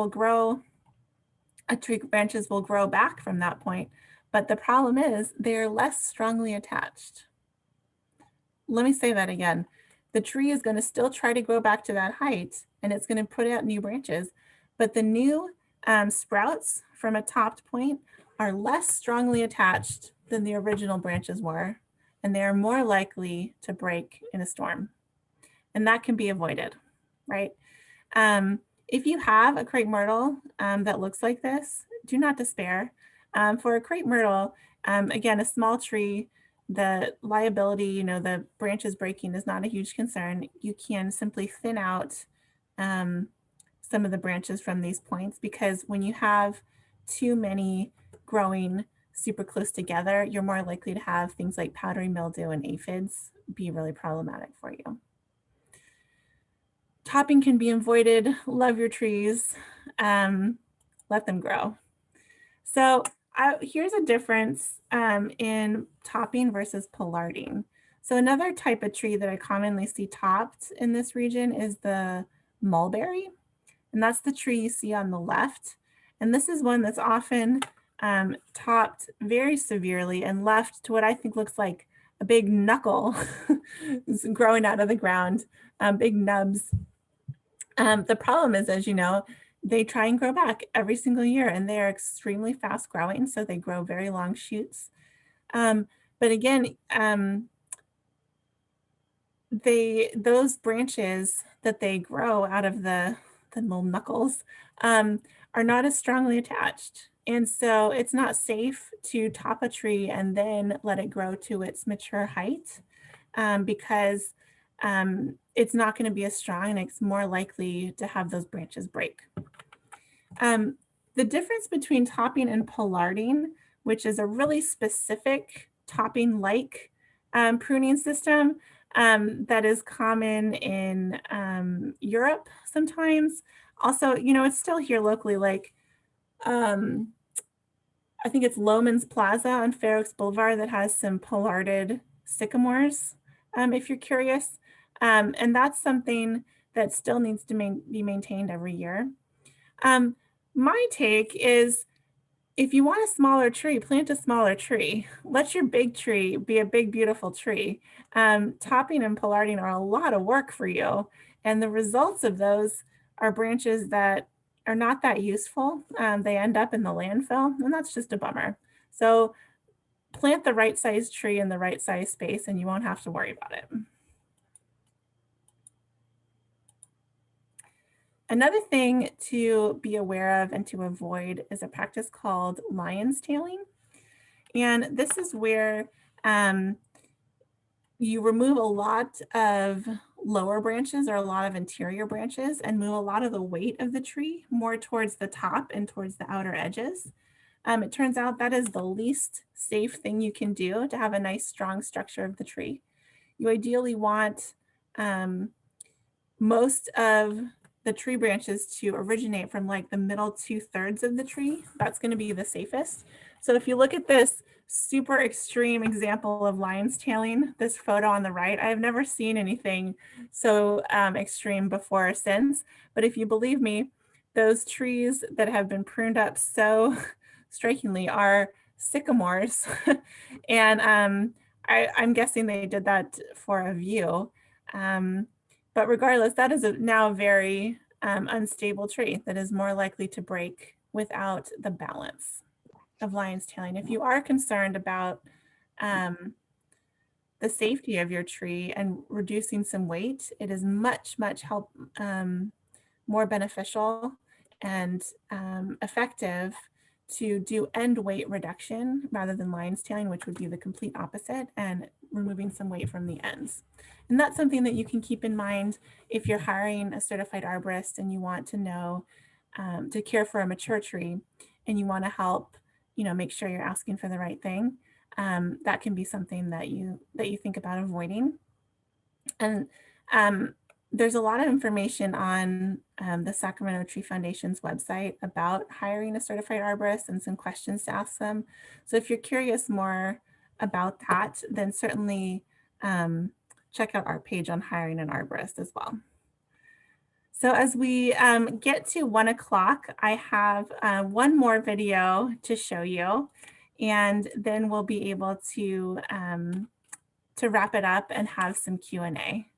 branches will grow back from that point. But the problem is they're less strongly attached. Let me say that again. The tree is going to still try to grow back to that height, and it's going to put out new branches, but the new sprouts from a topped point are less strongly attached than the original branches were, and they are more likely to break in a storm. And that can be avoided, right? If you have a crepe myrtle that looks like this, do not despair. For a crepe myrtle, Again, a small tree, the liability, the branches breaking is not a huge concern. You can simply thin out some of the branches from these points, because when you have too many growing super close together, you're more likely to have things like powdery mildew and aphids be really problematic for you. Topping can be avoided. Love your trees. Let them grow. So here's a difference in topping versus pollarding. So another type of tree that I commonly see topped in this region is the mulberry. And that's the tree you see on the left. And this is one that's often topped very severely and left to what I think looks like a big knuckle growing out of the ground, big nubs. The problem is, as you know, they try and grow back every single year, and they are extremely fast growing, so they grow very long shoots. But again, those branches that they grow out of the little knuckles are not as strongly attached. And so it's not safe to top a tree and then let it grow to its mature height because it's not going to be as strong, and it's more likely to have those branches break. The difference between topping and pollarding, which is a really specific topping-like pruning system that is common in Europe sometimes. Also, it's still here locally, like I think it's Loman's Plaza on Fair Oaks Boulevard that has some pollarded sycamores, if you're curious. And that's something that still needs to be maintained every year. My take is, if you want a smaller tree, plant a smaller tree. Let your big tree be a big, beautiful tree. Topping and pollarding are a lot of work for you. And the results of those are branches that are not that useful. They end up in the landfill, and that's just a bummer. So plant the right size tree in the right size space, and you won't have to worry about it. Another thing to be aware of and to avoid is a practice called lion's tailing. And this is where you remove a lot of lower branches or a lot of interior branches and move a lot of the weight of the tree more towards the top and towards the outer edges. It turns out that is the least safe thing you can do to have a nice strong structure of the tree. You ideally want most of the tree branches to originate from like the middle 2/3 of the tree. That's going to be the safest. So if you look at this super extreme example of lion's tailing, this photo on the right, I've never seen anything so extreme before or since. But if you believe me, those trees that have been pruned up so strikingly are sycamores. And I'm guessing they did that for a view. But regardless, that is now a very unstable tree that is more likely to break without the balance of lion's tailing. If you are concerned about the safety of your tree and reducing some weight, it is much more beneficial and effective to do end weight reduction rather than lion's tailing, which would be the complete opposite, and removing some weight from the ends. And that's something that you can keep in mind if you're hiring a certified arborist and you want to know to care for a mature tree, and you want to help, make sure you're asking for the right thing. That can be something that you think about avoiding. And there's a lot of information on the Sacramento Tree Foundation's website about hiring a certified arborist and some questions to ask them. So if you're curious more about that, then certainly check out our page on hiring an arborist as well. So as we get to 1 o'clock, I have one more video to show you, and then we'll be able to wrap it up and have some Q&A.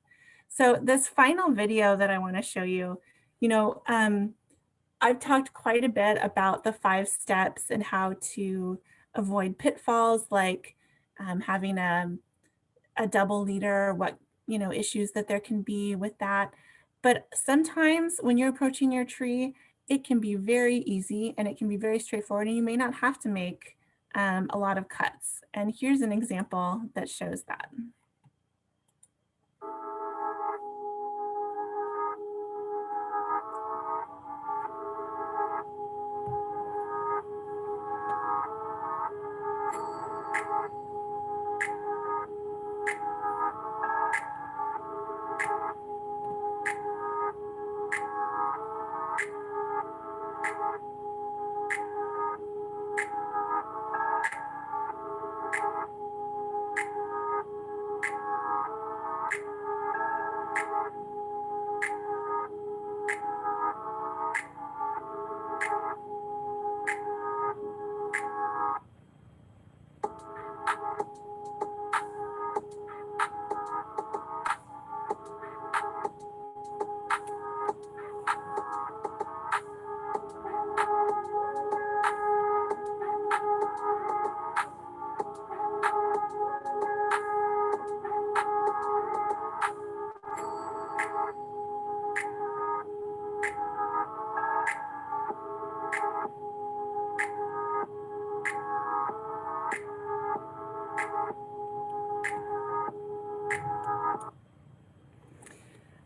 So this final video that I want to show you, I've talked quite a bit about the 5 steps and how to avoid pitfalls, like having a double leader, what issues that there can be with that. But sometimes when you're approaching your tree, it can be very easy and it can be very straightforward, and you may not have to make a lot of cuts. And here's an example that shows that.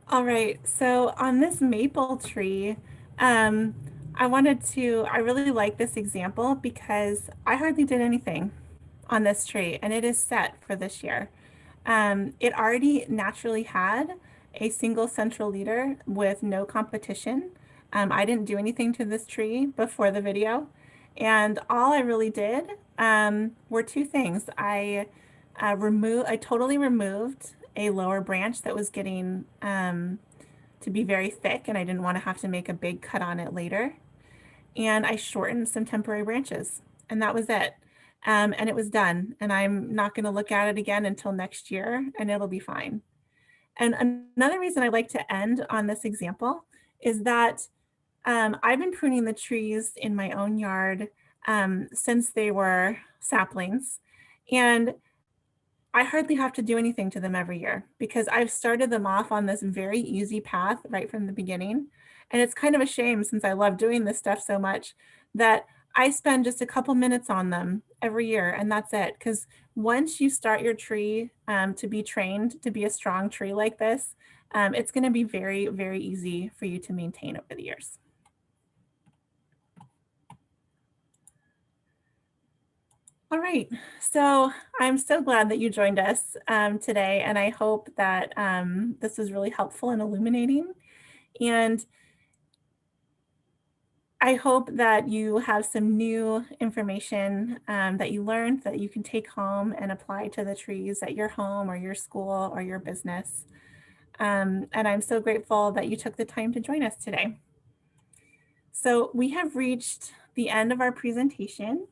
All right, so on this maple tree, I really like this example because I hardly did anything on this tree and it is set for this year. It already naturally had a single central leader with no competition. I didn't do anything to this tree before the video. And all I really did were two things. I totally removed a lower branch that was getting to be very thick and I didn't want to have to make a big cut on it later. And I shortened some temporary branches and that was it. And it was done. And I'm not going to look at it again until next year and it'll be fine. And another reason I like to end on this example is that I've been pruning the trees in my own yard since they were saplings. And I hardly have to do anything to them every year because I've started them off on this very easy path right from the beginning. And it's kind of a shame since I love doing this stuff so much that I spend just a couple minutes on them every year and that's it. Because once you start your tree to be trained to be a strong tree like this, it's going to be very, very easy for you to maintain over the years. All right, so I'm so glad that you joined us today, and I hope that this was really helpful and illuminating. And I hope that you have some new information that you learned that you can take home and apply to the trees at your home or your school or your business. And I'm so grateful that you took the time to join us today. So we have reached the end of our presentation.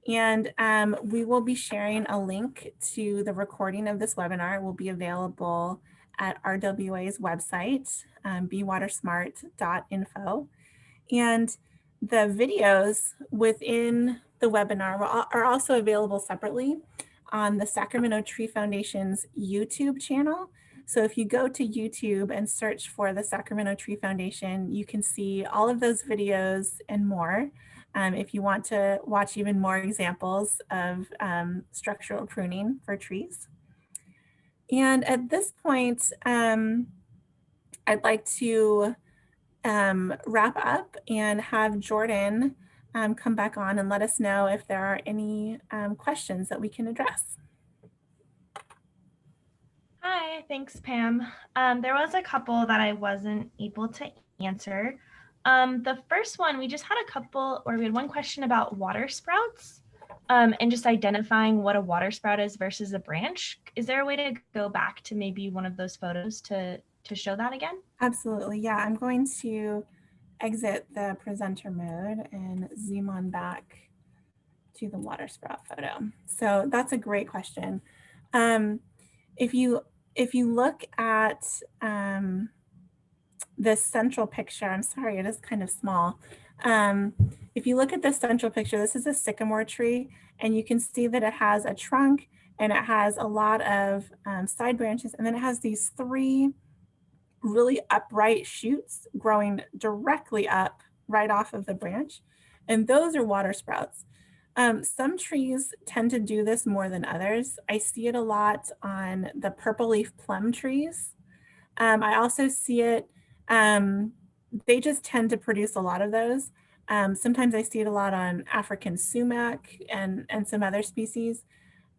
And we will be sharing a link to the recording of this webinar. It will be available at RWA's website, bewatersmart.info. And the videos within the webinar are also available separately on the Sacramento Tree Foundation's YouTube channel. So if you go to YouTube and search for the Sacramento Tree Foundation, you can see all of those videos and more. If you want to watch even more examples of structural pruning for trees. And at this point, I'd like to wrap up and have Jordan come back on and let us know if there are any questions that we can address. Hi, thanks, Pam. There was a couple that I wasn't able to answer. The first one, we just had a couple, or we had one question about water sprouts and just identifying what a water sprout is versus a branch. Is there a way to go back to maybe one of those photos to show that again? Absolutely, yeah. I'm going to exit the presenter mode and zoom on back to the water sprout photo. So that's a great question. If you look at this central picture, I'm sorry, it is kind of small. If you look at this central picture, this is a sycamore tree, and you can see that it has a trunk and it has a lot of side branches, and then it has these three really upright shoots growing directly up right off of the branch. And those are water sprouts. Some trees tend to do this more than others. I see it a lot on the purple leaf plum trees. I also see it, they just tend to produce a lot of those. Sometimes I see it a lot on African sumac and some other species.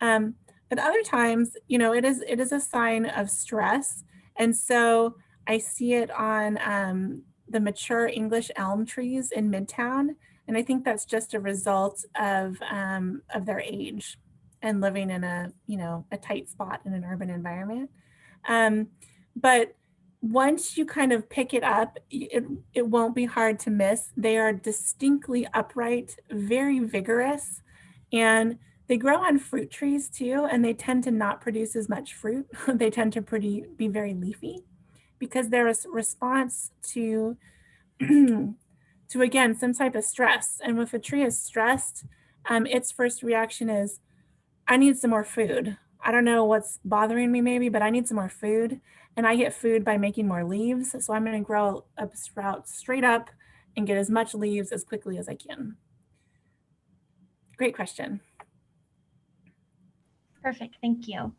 But other times, you know, it is a sign of stress. And so I see it on the mature English elm trees in Midtown. And I think that's just a result of their age and living in a, you know, a tight spot in an urban environment. But once you kind of pick it up, it won't be hard to miss. They are distinctly upright, very vigorous, and they grow on fruit trees too, and they tend to not produce as much fruit. They tend to be very leafy because they're a response to, to again, some type of stress. And if a tree is stressed, its first reaction is, I need some more food. I don't know what's bothering me maybe, but I need some more food. And I get food by making more leaves. So I'm going to grow a sprout straight up and get as much leaves as quickly as I can. Great question. Perfect, thank you.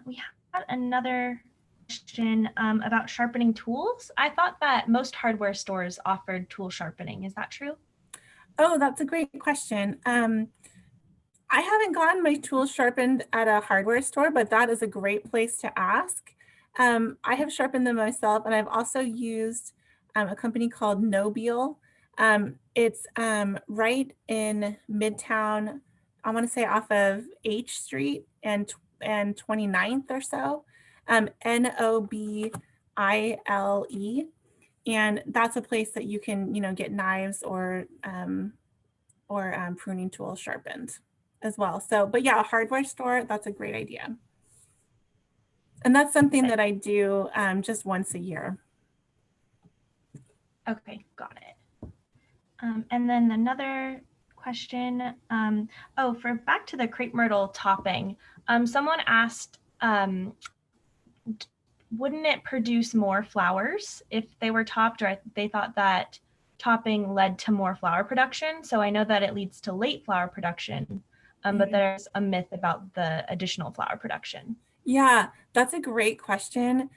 We had another question about sharpening tools. I thought that most hardware stores offered tool sharpening. Is that true? Oh, that's a great question. I haven't gotten my tools sharpened at a hardware store, but that is a great place to ask. I have sharpened them myself, and I've also used a company called Nobile. It's right in Midtown, I want to say off of H Street and 29th or so, Nobile. And that's a place that you can, you know, get knives or pruning tools sharpened as well. So, but yeah, a hardware store, that's a great idea. And that's something that I do just once a year. Okay, got it. And then another question. For back to the crepe myrtle topping, someone asked, wouldn't it produce more flowers if they were topped, or they thought that topping led to more flower production? So I know that it leads to late flower production, but there's a myth about the additional flower production. Yeah, that's a great question.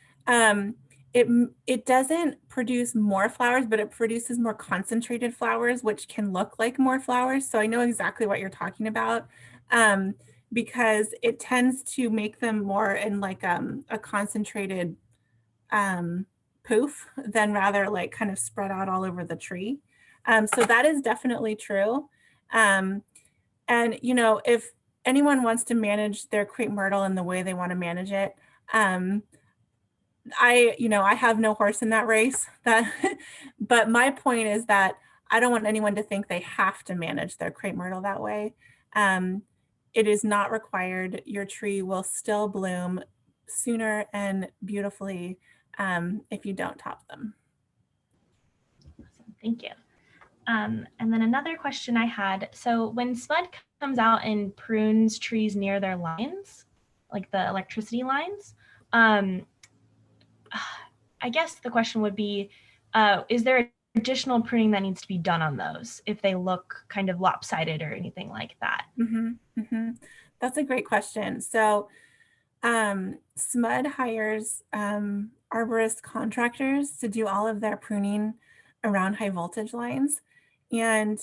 It doesn't produce more flowers, but it produces more concentrated flowers, which can look like more flowers. So I know exactly what you're talking about, because it tends to make them more in like a concentrated poof than rather like kind of spread out all over the tree. So that is definitely true. And, you know, if anyone wants to manage their crepe myrtle in the way they want to manage it, I have no horse in that race. But my point is that I don't want anyone to think they have to manage their crepe myrtle that way. It is not required. Your tree will still bloom sooner and beautifully if you don't top them. Awesome, thank you. And then another question I had, so when SMUD comes out and prunes trees near their lines, like the electricity lines, I guess the question would be, is there additional pruning that needs to be done on those if they look kind of lopsided or anything like that? That's a great question. So SMUD hires arborist contractors to do all of their pruning around high voltage lines. And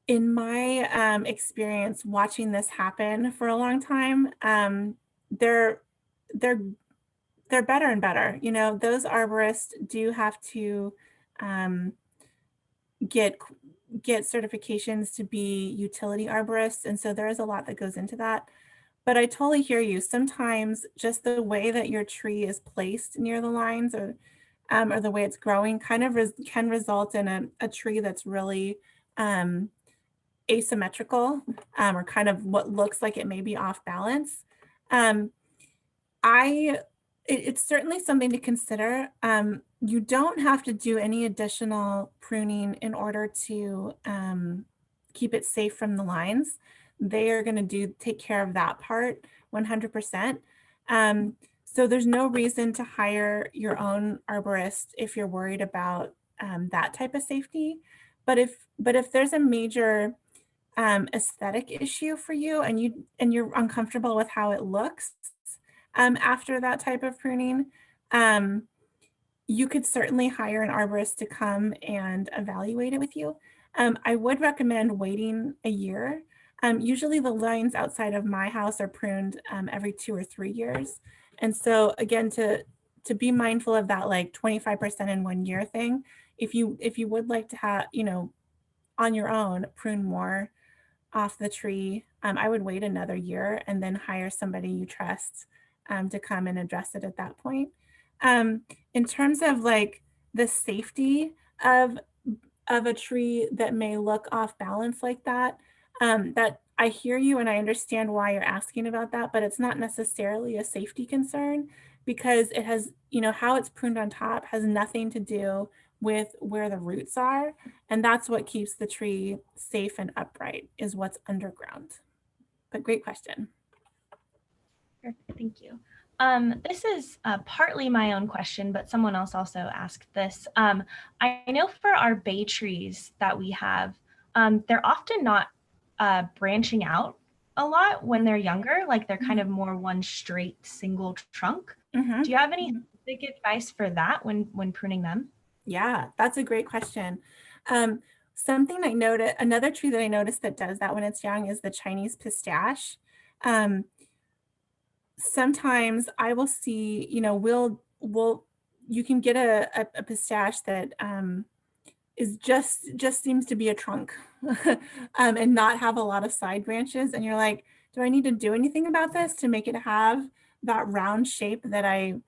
in my experience watching this happen for a long time, they're better and better. You know, those arborists do have to get certifications to be utility arborists. And so there is a lot that goes into that. But I totally hear you. Sometimes just the way that your tree is placed near the lines or the way it's growing kind of can result in a tree that's really asymmetrical or kind of what looks like it may be off balance. It's certainly something to consider. You don't have to do any additional pruning in order to keep it safe from the lines. They are going to take care of that part 100%. So there's no reason to hire your own arborist if you're worried about that type of safety. But if there's a major aesthetic issue for you, and you're uncomfortable with how it looks after that type of pruning, you could certainly hire an arborist to come and evaluate it with you. I would recommend waiting a year. Usually the lines outside of my house are pruned every 2 or 3 years. And so again, to be mindful of that like 25% in 1 year thing, if you would like to have, on your own, prune more off the tree, I would wait another year and then hire somebody you trust to come and address it at that point. In terms of like the safety of a tree that may look off balance like that, that I hear you and I understand why you're asking about that, but it's not necessarily a safety concern because it has, how it's pruned on top has nothing to do with where the roots are. And that's what keeps the tree safe and upright is what's underground. But great question. Perfect, thank you. This is partly my own question, but someone else also asked this. I know for our bay trees that we have, they're often not branching out a lot when they're younger, like they're kind of more one straight single trunk. Mm-hmm. Do you have any specific advice for that when pruning them? Yeah, that's a great question. Something I noticed, another tree that I noticed that does that when it's young is the Chinese pistache. Sometimes I will see, you can get a pistache that is just seems to be a trunk and not have a lot of side branches. And you're like, do I need to do anything about this to make it have that round shape that I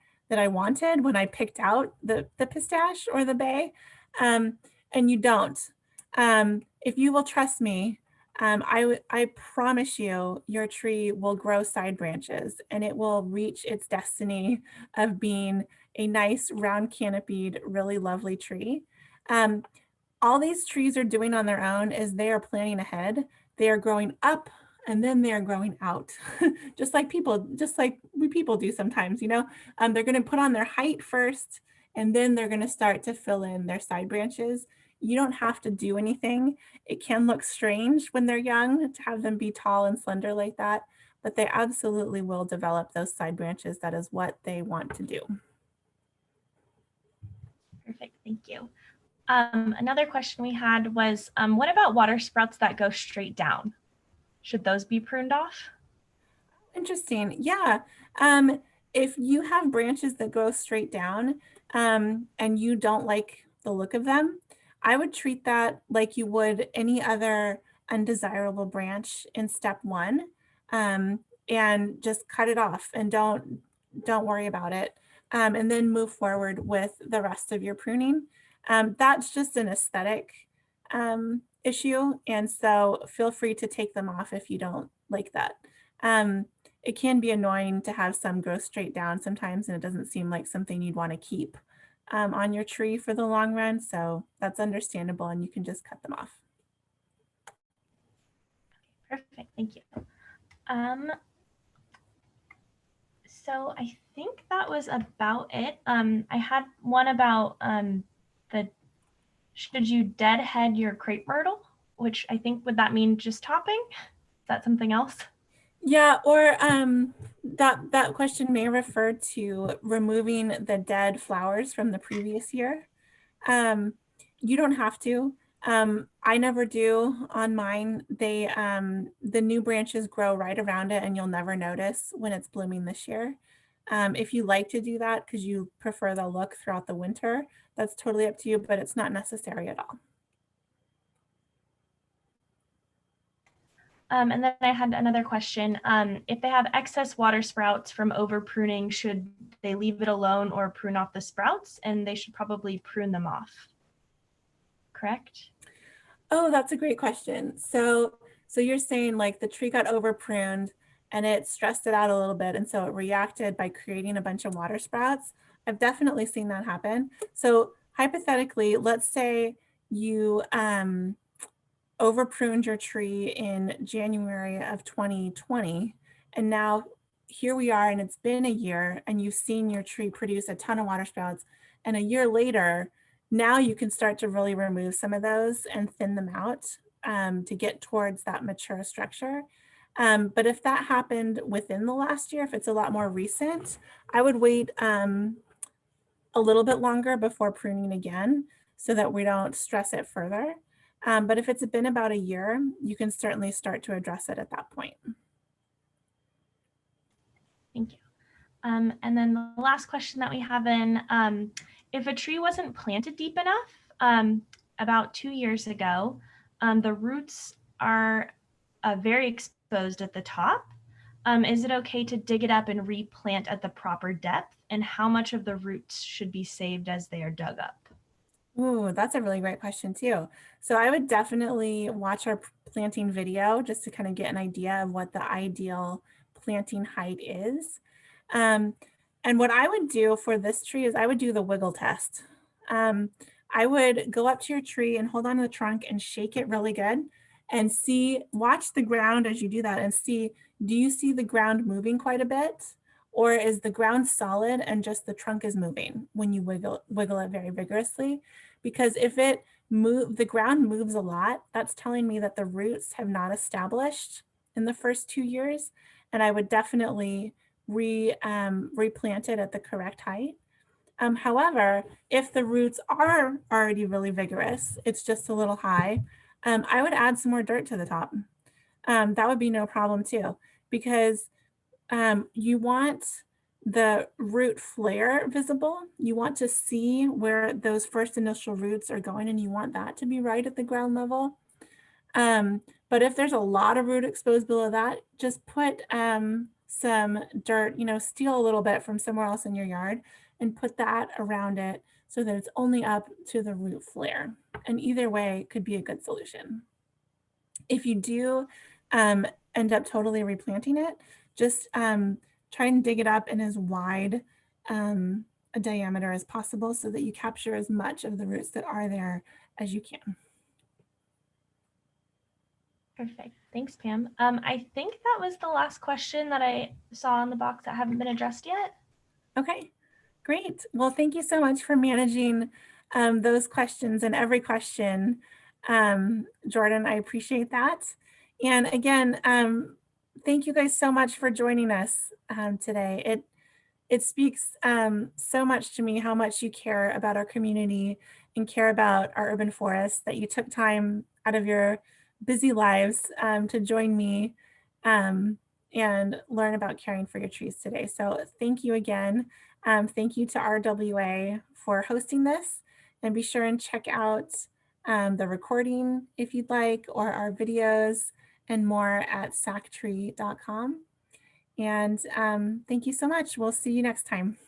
wanted when I picked out the pistache or the bay? And you don't. If you will trust me, I promise you, your tree will grow side branches and it will reach its destiny of being a nice round canopied, really lovely tree. All these trees are doing on their own is they are planning ahead. They are growing up and then they are growing out, just like we people do sometimes, they're going to put on their height first and then they're going to start to fill in their side branches. You don't have to do anything. It can look strange when they're young to have them be tall and slender like that, but they absolutely will develop those side branches. That is what they want to do. Perfect, thank you. Another question we had was, what about water sprouts that go straight down? Should those be pruned off? Interesting. Yeah. If you have branches that go straight down and you don't like the look of them, I would treat that like you would any other undesirable branch in step 1, and just cut it off and don't worry about it, and then move forward with the rest of your pruning. That's just an aesthetic issue, and so feel free to take them off if you don't like that. It can be annoying to have some grow straight down sometimes, and it doesn't seem like something you'd want to keep on your tree for the long run. So that's understandable and you can just cut them off. Perfect, thank you. So I think that was about it. I had one about should you deadhead your crepe myrtle, which I think, would that mean just topping? Is that something else? Yeah, or that question may refer to removing the dead flowers from the previous year. You don't have to. I never do on mine. The new branches grow right around it and you'll never notice when it's blooming this year. If you like to do that because you prefer the look throughout the winter, that's totally up to you, but it's not necessary at all. And then I had another question. If they have excess water sprouts from over pruning, should they leave it alone or prune off the sprouts? And they should probably prune them off, correct? Oh, that's a great question. So you're saying like the tree got over pruned and it stressed it out a little bit. And so it reacted by creating a bunch of water sprouts. I've definitely seen that happen. So hypothetically, let's say you over pruned your tree in January of 2020. And now here we are, and it's been a year, and you've seen your tree produce a ton of water sprouts. And a year later, now you can start to really remove some of those and thin them out to get towards that mature structure. But if that happened within the last year, if it's a lot more recent, I would wait a little bit longer before pruning again so that we don't stress it further. But if it's been about a year, you can certainly start to address it at that point. Thank you. And then the last question that we have in, if a tree wasn't planted deep enough about 2 years ago, the roots are very exposed at the top. Is it okay to dig it up and replant at the proper depth? And how much of the roots should be saved as they are dug up? Ooh, that's a really great question too. So I would definitely watch our planting video just to kind of get an idea of what the ideal planting height is. And what I would do for this tree is I would do the wiggle test. I would go up to your tree and hold on to the trunk and shake it really good and see, watch the ground as you do that and see, do you see the ground moving quite a bit? Or is the ground solid and just the trunk is moving when you wiggle it very vigorously? Because if the ground moves a lot, that's telling me that the roots have not established in the first 2 years. And I would definitely replant it at the correct height. However, if the roots are already really vigorous, it's just a little high, I would add some more dirt to the top. That would be no problem too, because you want the root flare visible. You want to see where those first initial roots are going, and you want that to be right at the ground level. But if there's a lot of root exposed below that, just put some dirt, steal a little bit from somewhere else in your yard and put that around it so that it's only up to the root flare. And either way could be a good solution. If you do end up totally replanting it, just try and dig it up in as wide a diameter as possible so that you capture as much of the roots that are there as you can. Perfect. Thanks, Pam. I think that was the last question that I saw in the box that haven't been addressed yet. Okay, great. Well, thank you so much for managing those questions and every question, Jordan. I appreciate that. And again, thank you guys so much for joining us today. It speaks so much to me how much you care about our community and care about our urban forests, that you took time out of your busy lives to join me and learn about caring for your trees today. So thank you again. Thank you to RWA for hosting this, and be sure and check out the recording if you'd like, or our videos and more at sactree.com. And thank you so much. We'll see you next time.